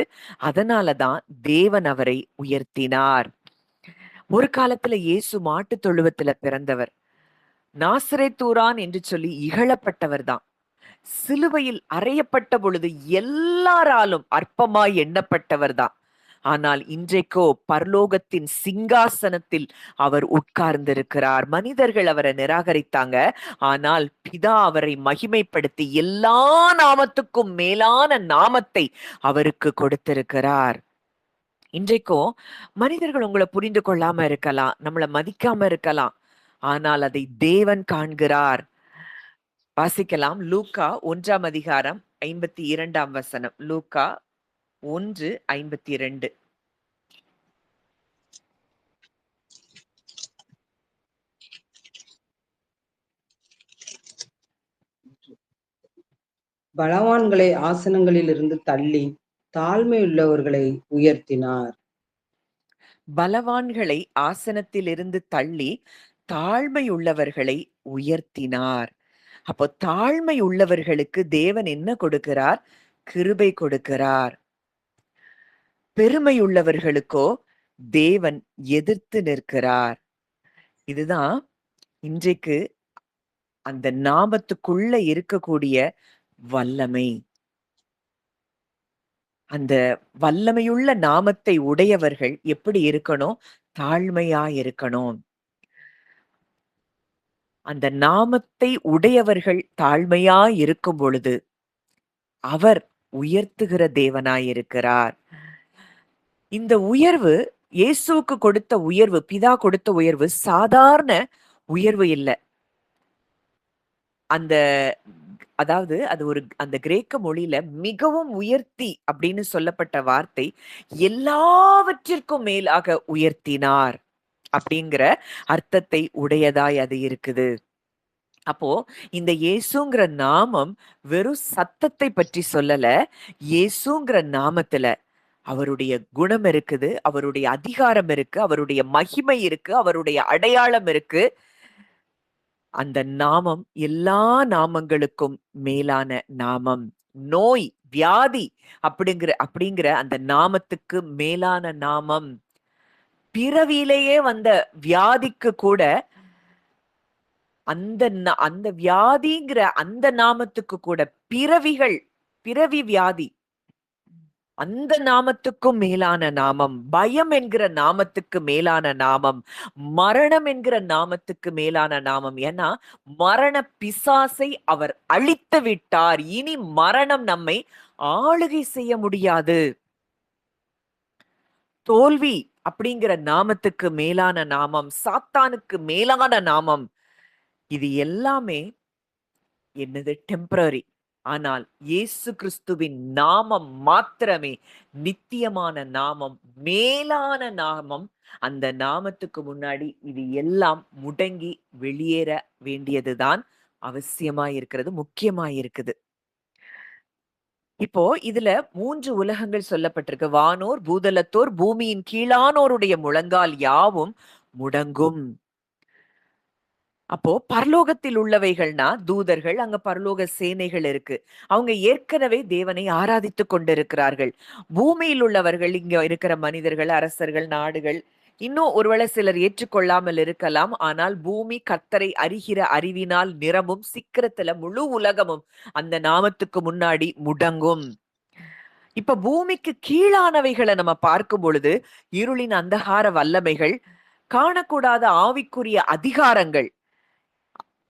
அதனாலதான் தேவன் அவரை உயர்த்தினார். ஒரு காலத்துல இயேசு மாட்டு தொழுவத்துல பிறந்தவர், நாசரேத்தூரான் என்று சொல்லி இகழப்பட்டவர் தான். சிலுவையில் அறையப்பட்ட பொழுது எல்லாராலும் அற்பமாய் எண்ணப்பட்டவர் தான். ஆனால் இன்றைக்கோ பரலோகத்தின் சிங்காசனத்தில் அவர் உட்கார்ந்திருக்கிறார். மனிதர்கள் அவரை நிராகரித்தாங்க, ஆனால் பிதா அவரை மகிமைப்படுத்தி எல்லா நாமத்துக்கும் மேலான நாமத்தை அவருக்கு கொடுத்திருக்கிறார். இன்றைக்கும் மனிதர்கள் உங்களை புரிந்து கொள்ளாம இருக்கலாம், நம்மளை மதிக்காம இருக்கலாம், ஆனால் அதை தேவன் காண்கிறார். வாசிக்கலாம். லூக்கா 1ஆம் அதிகாரம் 52ஆம் வசனம். லூக்கா 1:52. பலவான்களை ஆசனங்களில் இருந்து தள்ளி தாழ்மையுள்ளவர்களை உயர்த்தினார். பலவான்களை ஆசனத்திலிருந்து தள்ளி தாழ்மை உள்ளவர்களை உயர்த்தினார். அப்போ தாழ்மை உள்ளவர்களுக்கு தேவன் என்ன கொடுக்கிறார்? கிருபை கொடுக்கிறார். பெருமை உள்ளவர்களுக்கோ தேவன் எதிர்த்து நிற்கிறார். இதுதான் இன்றைக்கு அந்த நாமத்துக்குள்ள இருக்கக்கூடிய வல்லமை. அந்த வல்லமையுள்ள நாமத்தை உடையவர்கள் எப்படி இருக்கணும்? தாழ்மையா இருக்கணும். அந்த நாமத்தை உடையவர்கள் தாழ்மையா இருக்கும் பொழுது அவர் உயர்த்துகிற தேவனாயிருக்கிறார். இந்த உயர்வு, இயேசுவுக்கு கொடுத்த உயர்வு, பிதா கொடுத்த உயர்வு சாதாரண உயர்வு இல்லை. அந்த அதாவது அது அந்த கிரேக்க மொழியில மிகவும் உயர்த்தி அப்படின்னு சொல்லப்பட்ட வார்த்தை எல்லாவற்றிற்கும் மேலாக உயர்த்தினார் அப்படிங்கிற அர்த்தத்தை உடையதாய் அது இருக்குது. அப்போ இந்த இயேசுங்கிற நாமம் வெறும் சத்தத்தை பற்றி சொல்லல. இயேசுங்கிற நாமத்துல அவருடைய குணம் இருக்குது, அவருடைய அதிகாரம் இருக்கு, அவருடைய மகிமை இருக்கு, அவருடைய அடையாளம் இருக்கு. அந்த நாமம் எல்லா நாமங்களுக்கும் மேலான நாமம். நோய், வியாதி அப்படிங்கிற அந்த நாமத்துக்கு மேலான நாமம். பிறவியிலேயே வந்த வியாதிக்கு கூட அந்த வியாதிங்கிற அந்த நாமத்துக்கு கூட பிறவி வியாதி அந்த நாமத்துக்கும் மேலான நாமம், பயம் என்கிற நாமத்துக்கு மேலான நாமம், மரணம் என்கிற நாமத்துக்கு மேலான நாமம். ஏன்னா மரண பிசாசை அவர் அழித்து விட்டார். இனி மரணம் நம்மை ஆளுகை செய்ய முடியாது. தோல்வி அப்படிங்கிற நாமத்துக்கு மேலான நாமம், சாத்தானுக்கு மேலான நாமம். இது எல்லாமே என்னது டெம்பரரி. ஆனால் இயேசு கிறிஸ்துவின் நாமம் மாத்திரமே நித்தியமான நாமம், மேலான நாமம். அந்த நாமத்துக்கு முன்னாடி இது எல்லாம் முடங்கி வெளியேற வேண்டியதுதான் அவசியமாயிருக்கிறது, முக்கியமாயிருக்குது. இப்போ இதுல 3 உலகங்கள் சொல்லப்பட்டிருக்கு. வானோர், பூதலத்தோர், பூமியின் கீழானோருடைய முழங்கால் யாவும் முடங்கும். அப்போ பரலோகத்தில் உள்ளவைகள்னா தூதர்கள், அங்க பரலோக சேனைகள் இருக்கு. அவங்க ஏற்கனவே தேவனை ஆராதித்துக் கொண்டிருக்கிறார்கள். பூமியில் உள்ளவர்கள், இங்க இருக்கிற மனிதர்கள், அரசர்கள், நாடுகள், இன்னும் ஒருவேளை சிலர் ஏற்றுக்கொள்ளாமல் இருக்கலாம். ஆனால் பூமி கர்த்தரை அறிகிற அறிவினால் நிரம்பும். சீக்கிரத்துல முழு உலகமும் அந்த நாமத்துக்கு முன்னாடி முடங்கும். இப்ப பூமிக்கு கீழானவைகளை நம்ம பார்க்கும் பொழுது இருளின் அந்தகார வல்லமைகள், காணக்கூடாத ஆவிக்குரிய அதிகாரங்கள்,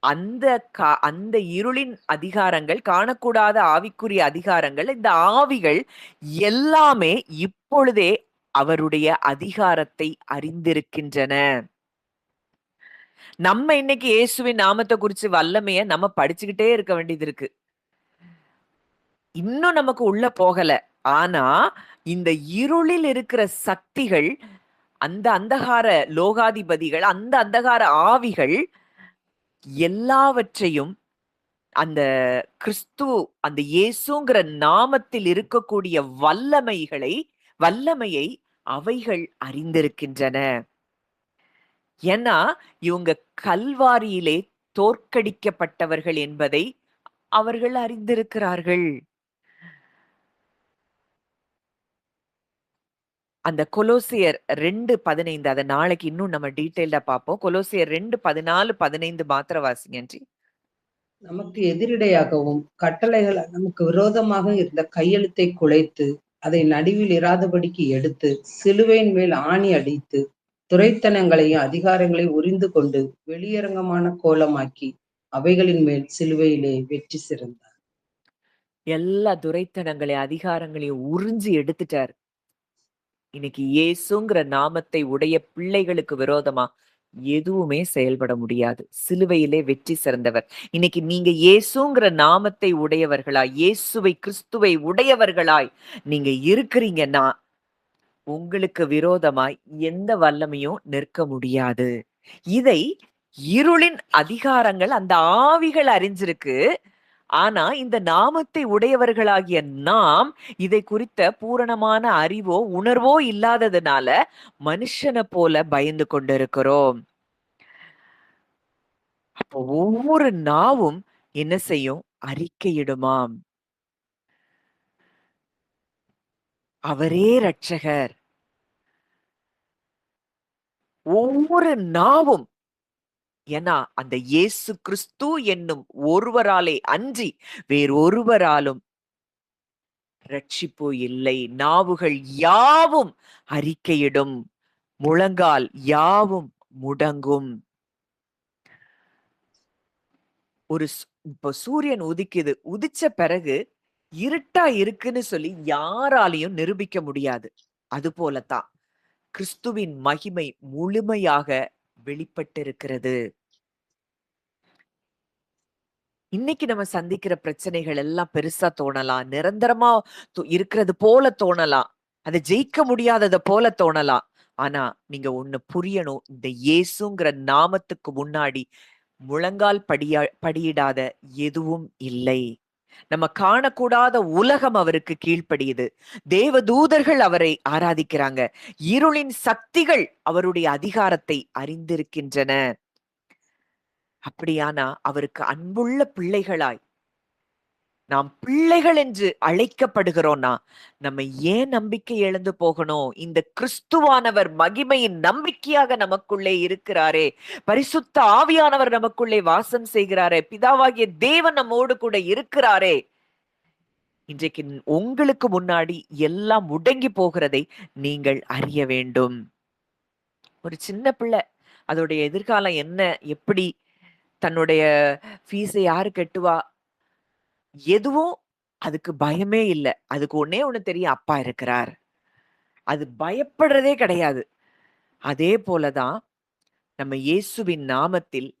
அந்த இருளின் அதிகாரங்கள், காணக்கூடாத ஆவிக்குரிய அதிகாரங்கள், இந்த ஆவிகள் எல்லாமே இப்பொழுதே அவருடைய அதிகாரத்தை அறிந்திருக்கின்றன. நம்ம இன்னைக்கு இயேசுவின் நாமத்தை குறிச்சு வல்லமைய நம்ம படிச்சுக்கிட்டே இருக்க வேண்டியது இருக்கு. இன்னும் நமக்கு உள்ள போகல. ஆனா இந்த இருளில் இருக்கிற சக்திகள், அந்த அந்தகார லோகாதிபதிகள், அந்த அந்தகார ஆவிகள் எல்லாவற்றையும் அந்த கிறிஸ்து, அந்த இயேசுங்கிற நாமத்தில் இருக்கக்கூடிய வல்லமையை அவைகள் அறிந்திருக்கின்றன. ஏன்னா இவங்க கல்வாரியிலே தோற்கடிக்கப்பட்டவர்கள் என்பதை அவர்கள் அறிந்திருக்கிறார்கள். அந்த கொலோசியர் 2:15, அத நாளைக்கு இன்னும் நம்ம டீட்டெயில்டா பார்ப்போம். கொலோசியர் 2:14, 15 மாத்திர வாசிங்க. நமக்கு எதிரிடையாகவும் கட்டளைகள் நமக்கு விரோதமாக இருந்த கையெழுத்தை குலைத்து அதை நடுவில் இராதபடிக்கு எடுத்து சிலுவையின் மேல் ஆணி அடித்து துரைத்தனங்களையும் அதிகாரங்களையும் உரிந்து கொண்டு வெளியரங்கமான கோலமாக்கி அவைகளின் மேல் சிலுவையிலே வெற்றி சிறந்தார். எல்லா துரைத்தனங்களையும் அதிகாரங்களையும் உறிஞ்சி எடுத்துட்டார். இன்னைக்கு இயேசுங்கிற நாமத்தை உடைய பிள்ளைகளுக்கு விரோதமா எதுவுமே செயல்பட முடியாது. சிலுவையிலே வெற்றி சிறந்தவர். இன்னைக்கு நீங்க இயேசுங்கிற நாமத்தை உடையவர்களாய், இயேசுவை கிறிஸ்துவை உடையவர்களாய் நீங்க இருக்கிறீங்கன்னா உங்களுக்கு விரோதமாய் எந்த வல்லமையும் நிற்க முடியாது. இதை இருளின் அதிகாரங்கள், அந்த ஆவிகள் அறிஞ்சிருக்கு. ஆனா இந்த நாமத்தை உடையவர்களாகிய நாம் இதை குறித்த பூரணமான அறிவோ உணர்வோ இல்லாததுனால மனுஷனை போல பயந்து கொண்டிருக்கிறோம். அப்போ ஒவ்வொரு நாவும் என்ன செய்யும்? அறிக்கையிடுமாம், அவரே ரட்சகர். ஒவ்வொரு நாவும், ஏன்னா அந்த இயேசு கிறிஸ்து என்னும் ஒருவராலே அன்றி வேறொருவராலும் ரட்சிப்பு இல்லை. நாவுகள் யாவும் அறிக்கையிடும், முழங்கால் யாவும் முடங்கும். இப்போ சூரியன் உதிக்குது, உதிச்ச பிறகு இருட்டா இருக்குன்னு சொல்லி யாராலையும் நிரூபிக்க முடியாது. அது போலத்தான் கிறிஸ்துவின் மகிமை முழுமையாக வெளிப்பட்டிருக்கிறது. இன்னைக்கு நம்ம சந்திக்கிற பிரச்சனைகள் எல்லாம் பெருசா தோணலாம். நிரந்தரமா இருக்கிறது போல தோணலாம். அத ஜெயிக்க முடியாதத போல தோணலாம். ஆனா, நீங்க ஒண்ணு புரியணும். இந்த இயேசுங்கிற நாமத்துக்கு முன்னாடி முழங்கால் படியிடாத எதுவும் இல்லை. நம்ம காணக்கூடாத உலகம் அவருக்கு கீழ்ப்படியுது. தேவதூதர்கள் அவரை ஆராதிக்கிறாங்க. இருளின் சக்திகள் அவருடைய அதிகாரத்தை அறிந்திருக்கின்றன. அப்படியானா அவருக்கு அன்புள்ள பிள்ளைகளாய் நாம் பிள்ளைகள் என்று அழைக்கப்படுகிறோம்னா, நம்ம ஏன் நம்பிக்கை இழந்து போகணும்? இந்த கிறிஸ்துவானவர் மகிமையின் நம்பிக்கையாக நமக்குள்ளே இருக்கிறாரே! பரிசுத்த ஆவியானவர் நமக்குள்ளே வாசம் செய்கிறாரே! பிதாவாகிய தேவன் நம்மோடு கூட இருக்கிறாரே! இன்றைக்கு உங்களுக்கு முன்னாடி எல்லாம் முடங்கி போகிறதை நீங்கள் அறிய வேண்டும். ஒரு சின்ன பிள்ளை, அதோடைய எதிர்காலம் என்ன? எப்படி? தன்னுடைய ஃபீஸ யாரு கட்டுவா? எதுவும் அதுக்கு பயமே இல்ல. அதுக்கு ஒண்ணே ஒண்ணு தெரியும். அப்பா இருக்கிறார். அது பயப்படுறதே கிடையாது. அதே போல தான் நம்ம இயேசுவின் நாமத்தில்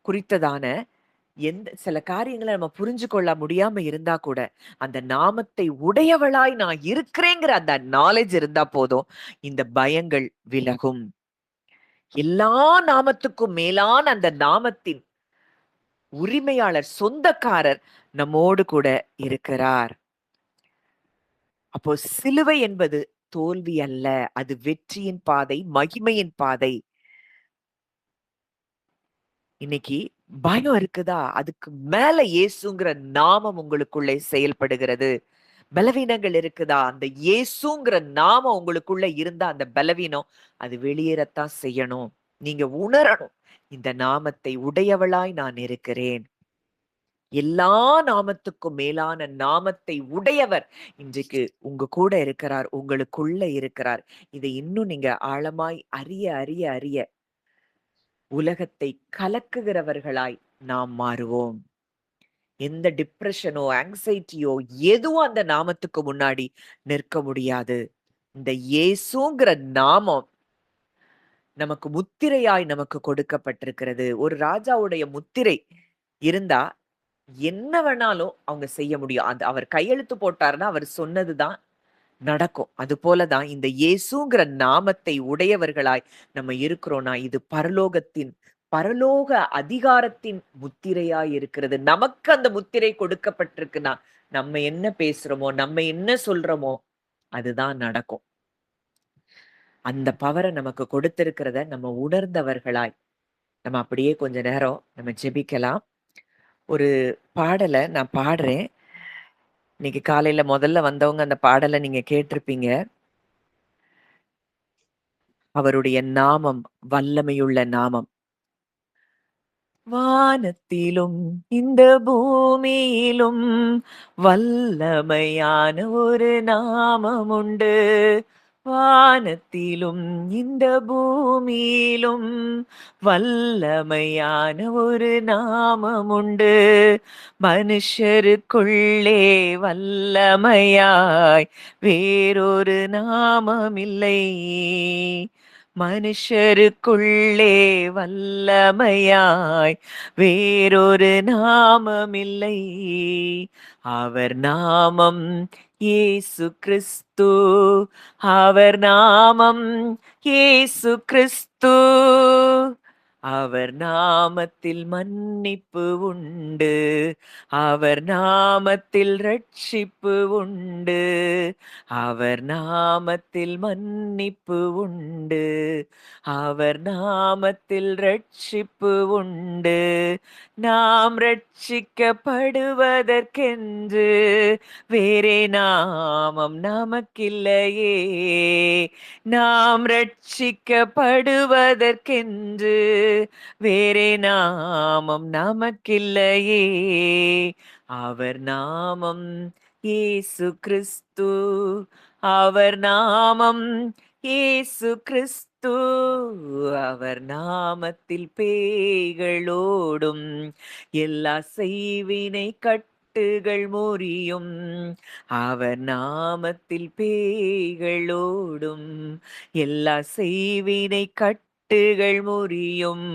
குறித்ததான சில காரியங்கள நம்ம புரிஞ்சு கொள்ள முடியாம இருந்தா கூட, அந்த நாமத்தை உடையவளாய் நான் இருக்கிறேங்கிற அந்த நாலேட்ஜ் இருந்தா போதும். இந்த பயங்கள் விலகும். எல்லா நாமத்துக்கும் மேலான அந்த நாமத்தின் உரிமையாளர், சொந்தக்காரர் நம்மோடு கூட இருக்கிறார். அப்போ சிலுவை என்பது தோல்வி அல்ல. அது வெற்றியின் பாதை, மகிமையின் பாதை. இன்னைக்கு பயம் இருக்குதா? அதுக்கு மேல இயேசுங்கிற நாமம் உங்களுக்குள்ளே செயல்படுகிறது. பலவீனங்கள் இருக்குதா? அந்த இயேசுங்கிற நாமம் உங்களுக்குள்ள இருந்தா அந்த பலவீனம் அது வெளியேறத்தான் செய்யணும். நீங்க உணரணும். இந்த நாமத்தை உடையவளாய் நான் இருக்கிறேன். எல்லா நாமத்துக்கும் மேலான நாமத்தை உடையவர் இன்றைக்கு உங்க கூட இருக்கிறார். உங்களுக்குள்ள இருக்கிறார். இதை இன்னும் நீங்க ஆழமாய் அறிய அறிய அறிய உலகத்தை கலக்குகிறவர்களாய் நாம் மாறுவோம். எந்த டிப்ரஷனோ, ஆங்ஸைட்டியோ எதுவும் அந்த நாமத்துக்கு முன்னாடி நிற்க முடியாது. இந்த இயேசுங்கிற நாமம் நமக்கு முத்திரையாய் நமக்கு கொடுக்கப்பட்டிருக்கிறது. ஒரு ராஜாவுடைய முத்திரை இருந்தா என்ன வேணாலும் அவங்க செய்ய முடியும். அது அவர் கையெழுத்து போட்டாருன்னா, அவர் சொன்னதுதான் நடக்கும். அதுபோலதான் இந்த இயேசுங்கிற நாமத்தை உடையவர்களாய் நம்ம இருக்கிறோம்னா, இது பரலோக அதிகாரத்தின் முத்திரையாய் இருக்கிறது. நமக்கு அந்த முத்திரை கொடுக்கப்பட்டிருக்குன்னா, நம்ம என்ன பேசுறோமோ, நம்ம என்ன சொல்றோமோ, அதுதான் நடக்கும். அந்த பவர நமக்கு கொடுத்திருக்கிறத நம்ம உணர்ந்தவர்களாய், நம்ம அப்படியே கொஞ்ச நேரம் நம்ம ஜெபிக்கலாம். ஒரு பாடல நான் பாடுறேன். இன்னைக்கு காலையில முதல்ல வந்தவங்க அந்த பாடல நீங்க கேட்டிருப்பீங்க. அவருடைய நாமம் வல்லமையுள்ள நாமம். வானத்திலும் இந்த பூமியிலும் வல்லமையான ஒரு நாமம் உண்டு. வானத்திலும் இந்த பூமியிலும் வல்லமையான ஒரு நாமம் உண்டு. மனுஷருக்குள்ளே வல்லமையாய் வேறொரு நாமம் இல்லை. மனுஷருக்குள்ளே வல்லமையாய் வேறொரு நாமமில்லை. அவர் நாமம் இயேசு கிறிஸ்து. அவர் நாமம் இயேசு கிறிஸ்து. அவர் நாமத்தில் மன்னிப்பு உண்டு. அவர் நாமத்தில் ரட்சிப்பு உண்டு. அவர் நாமத்தில் மன்னிப்பு உண்டு. அவர் நாமத்தில் ரட்சிப்பு உண்டு. நாம் ரட்சிக்கப்படுவதற்கென்று வேறே நாமம் நமக்கில்லையே. நாம் ரட்சிக்கப்படுவதற்கென்று வேறே நாமம் நமக்கில்லையே. அவர் நாமம் இயேசு கிறிஸ்து. அவர் நாமம் இயேசு கிறிஸ்து. அவர் நாமத்தில் பேய்களோடும் எல்லா செய்வினை கட்டுகள் முறியும். அவர் நாமத்தில் பேய்களோடும் எல்லா செய்வினை கட்டுகள் கட்டுகள் முறியும்.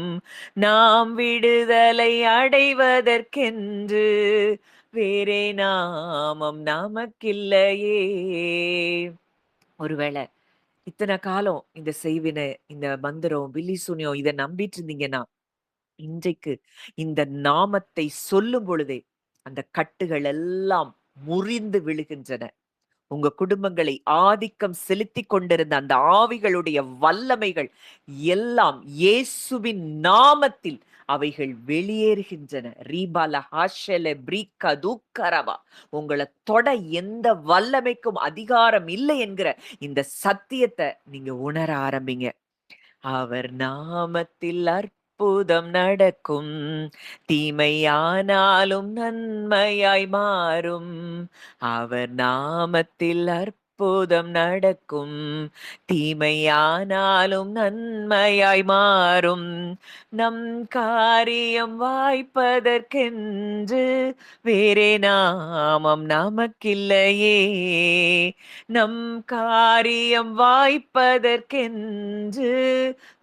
நாம் விடுதலை அடைவதற்கென்று வேறே நாமம் நமக்கில்லையே. ஒருவேளை இத்தனை காலம் இந்த செய்வினை, இந்த மந்திரம், பில்லி சூனியம் இத நம்பிட்டு இருந்தீங்கன்னா, இன்றைக்கு இந்த நாமத்தை சொல்லும் பொழுதே அந்த கட்டுகள் எல்லாம் முறிந்து விழுகின்றன. உங்க குடும்பங்களை ஆதிக்கம் செலுத்திக் கொண்டிருந்த அந்த ஆவிகளுடைய வல்லமைகள் எல்லாம் இயேசுவின் நாமத்தில் அவைகள் வெளியேறுகின்றன. ரீபால ஹாஷெல பிரீக்க தூக்கரவா. உங்களை தொட எந்த வல்லமைக்கும் அதிகாரம் இல்லை என்கிற இந்த சத்தியத்தை நீங்க உணர ஆரம்பிங்க. அவர் நாமத்தில் அற்புதம் நடக்கும். தீமையானாலும் நன்மையாய் மாறும். அவர் நாமத்தில் அற்புதம் நடக்கும். தீமையானாலும் நன்மையாய் மாறும். நம் காரியம் வாய்ப்பதற்கென்று வேறே நாமம் நமக்கில்லையே. நம் காரியம் வாய்ப்பதற்கென்று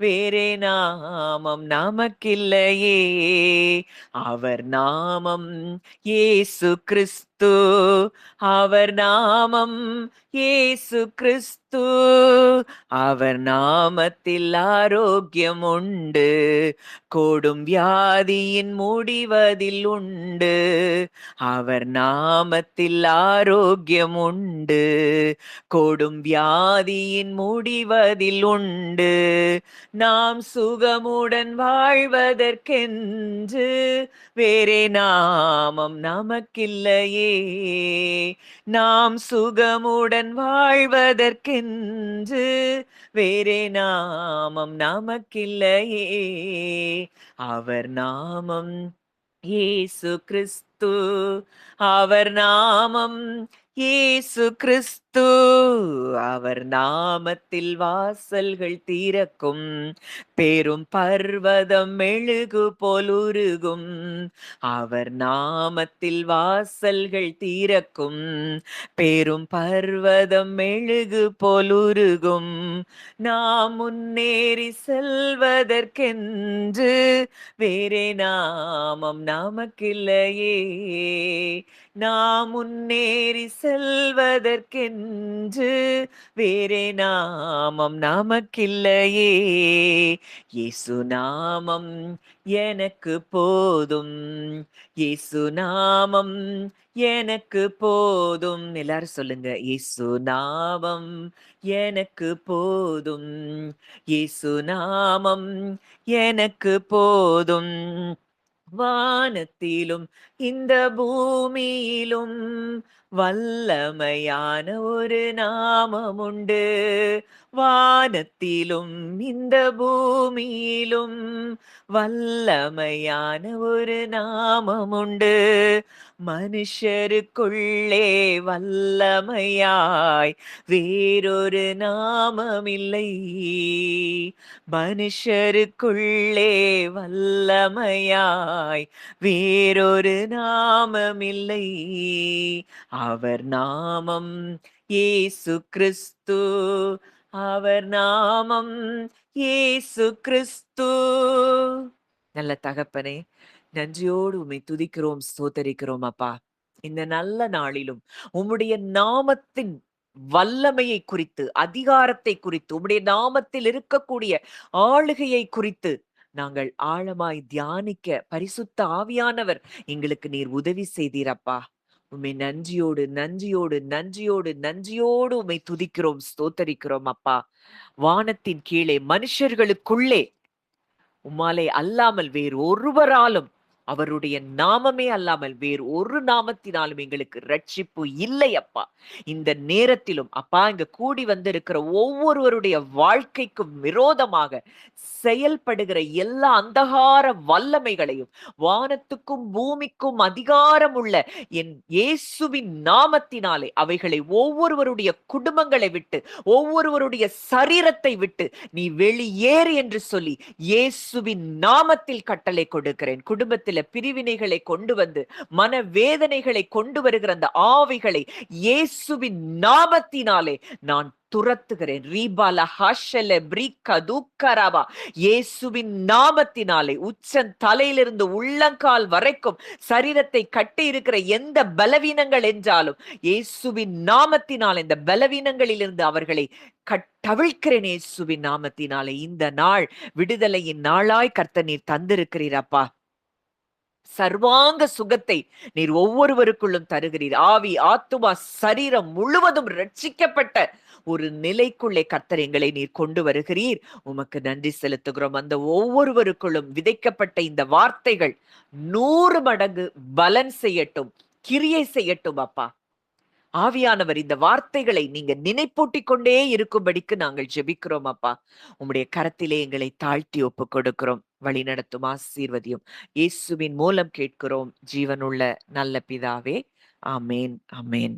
வேறே நாமம் நமக்கில்லையே. அவர் நாமம் இயேசு கிறிஸ்து. அவர் நாமம் இயேசு கிறிஸ்து. அவர் நாமத்தில் ஆரோக்கியம் உண்டு. கொடும் வியாதியின் முடிவதில் உண்டு. அவர் நாமத்தில் ஆரோக்கியம் உண்டு. கொடும் வியாதியின் முடிவதில் உண்டு. நாம் சுகமுடன் வாழ்வதற்கென்று வேறே நாமம் நமக்கில்லையே. நாம் சுகமுடன் வாழ்வதற்கென்று வேறே நாமம் நமக்கில்லையே. அவர் நாமம் இயேசு கிறிஸ்து. அவர் நாமம் இயேசு கிறிஸ்து. அவர் நாமத்தில் வாசல்கள் திறக்கும். பெரும் பர்வதம் மெழுகு போலுருகும். அவர் நாமத்தில் வாசல்கள் திறக்கும். பெரும் பர்வதம் மெழுகு போலுருகும். நாம் முன்னேறி செல்வதற்கென்று வேறே நாமம் நமக்கில்லையே. நாம் முன்னேறி செல்வதற்கென்று வேறே நாமம் நமக்கில்லையே. இயேசு நாமம் எனக்கு போதும். இயேசு நாமம் எனக்கு போதும். எல்லாரும் சொல்லுங்க, இயேசு நாமம் எனக்கு போதும். இயேசு நாமம் எனக்கு போதும். வானத்திலும் இந்த பூமியிலும் வல்லமையான ஒரு நாமம் உண்டு. வானத்திலும் இந்த பூமியிலும் வல்லமையான ஒரு நாமம் உண்டு. மனுஷருக்குள்ளே வல்லமையாய் வேறொரு நாமமில்லை. மனுஷருக்குள்ளே வல்லமையாய் வேறொரு நாமமில்லை. அவர் நாமம் இயேசு கிறிஸ்து. அவர் நாமம் இயேசு கிறிஸ்து. நல்ல தகப்பனே, நன்றியோடு உம்மை துதிக்கிறோம், ஸ்தோத்தரிக்கிறோம் அப்பா. இந்த நல்ல நாளிலும் உம்முடைய நாமத்தின் வல்லமையை குறித்து, அதிகாரத்தை குறித்து, உம்முடைய நாமத்தில் இருக்கக்கூடிய ஆளுகையை குறித்து நாங்கள் ஆழமாய் தியானிக்க பரிசுத்த ஆவியானவர் எங்களுக்கு நீர் உதவி செய்தீரப்பா. உம்மை நன்றியோடு நன்றியோடு நன்றியோடு நன்றியோடு உம்மை துதிக்கிறோம், ஸ்தோத்தரிக்கிறோம் அப்பா. வானத்தின் கீழே மனுஷர்களுக்குள்ளே உம்மாலே அல்லாமல் வேறு ஒருவராலும், அவருடைய நாமமே அல்லாமல் வேறு ஒரு நாமத்தினாலும் எங்களுக்கு ரட்சிப்பு இல்லை அப்பா. இந்த நேரத்திலும் அப்பா, இங்க கூடி வந்திருக்கிற ஒவ்வொருவருடைய வாழ்க்கைக்கும் விரோதமாக செயல்படுகிற எல்லா அந்தகார வல்லமைகளையும், வானத்துக்கும் பூமிக்கும் அதிகாரம் உள்ள என் இயேசுவின் நாமத்தினாலே அவைகளை ஒவ்வொருவருடைய குடும்பங்களை விட்டு, ஒவ்வொருவருடைய சரீரத்தை விட்டு நீ வெளியேறு என்று சொல்லி இயேசுவின் நாமத்தில் கட்டளை கொடுக்கிறேன். குடும்பத்தில பிரிவினைகளை கொண்டு வந்து மனவேதனைகளை கொண்டு வருகிற அந்த ஆவிகளை இயேசுவின் நாமத்தினாலே நான் துரத்துகிறேன். ரீபால ஹாஷெல பிரிக்க தூக்கராபா. இயேசுவின் நாமத்தினாலே உச்சன் தலையிலிருந்து உள்ளங்கால் வரைக்கும் சரீரத்தை கட்டி இருக்கிற எந்த பலவீனங்கள் என்றாலும் இயேசுவின் நாமத்தினால் இந்த பலவீனங்களிலிருந்து அவர்களை கட்டவிழ்க்கிறேன். இயேசுவின் நாமத்தினாலே இந்த நாள் விடுதலையின் நாளாய் கர்த்தர் நீர் தந்திருக்கிறீரப்பா. சர்வாங்க சுகத்தை நீர் ஒவ்வொருவருக்குள்ளும் தருகிறீர். ஆவி, ஆத்துமா, சரீரம் முழுவதும் ரட்சிக்கப்பட்ட ஒரு நிலைக்குள்ளே கர்த்தர் எங்களை நீர் கொண்டு வருகிறீர். உமக்கு நன்றி செலுத்துகிறோம். அந்த ஒவ்வொருவருக்குள்ளும் விதைக்கப்பட்ட இந்த வார்த்தைகள் 100 மடங்கு பலன் செய்யட்டும், கிரியை செய்யட்டும் அப்பா. ஆவியானவர் இந்த வார்த்தைகளை நீங்க நினைப்பூட்டிக் கொண்டே இருக்கும்படிக்கு நாங்கள் ஜெபிக்கிறோம் அப்பா. உம்முடைய கரத்திலே எங்களை தாழ்த்தி ஒப்புக் கொடுக்கிறோம். வழிநடத்தும், ஆசீர்வதியும். இயேசுவின் மூலம் கேட்கிறோம் ஜீவனுள்ள நல்ல பிதாவே. ஆமேன், ஆமேன்.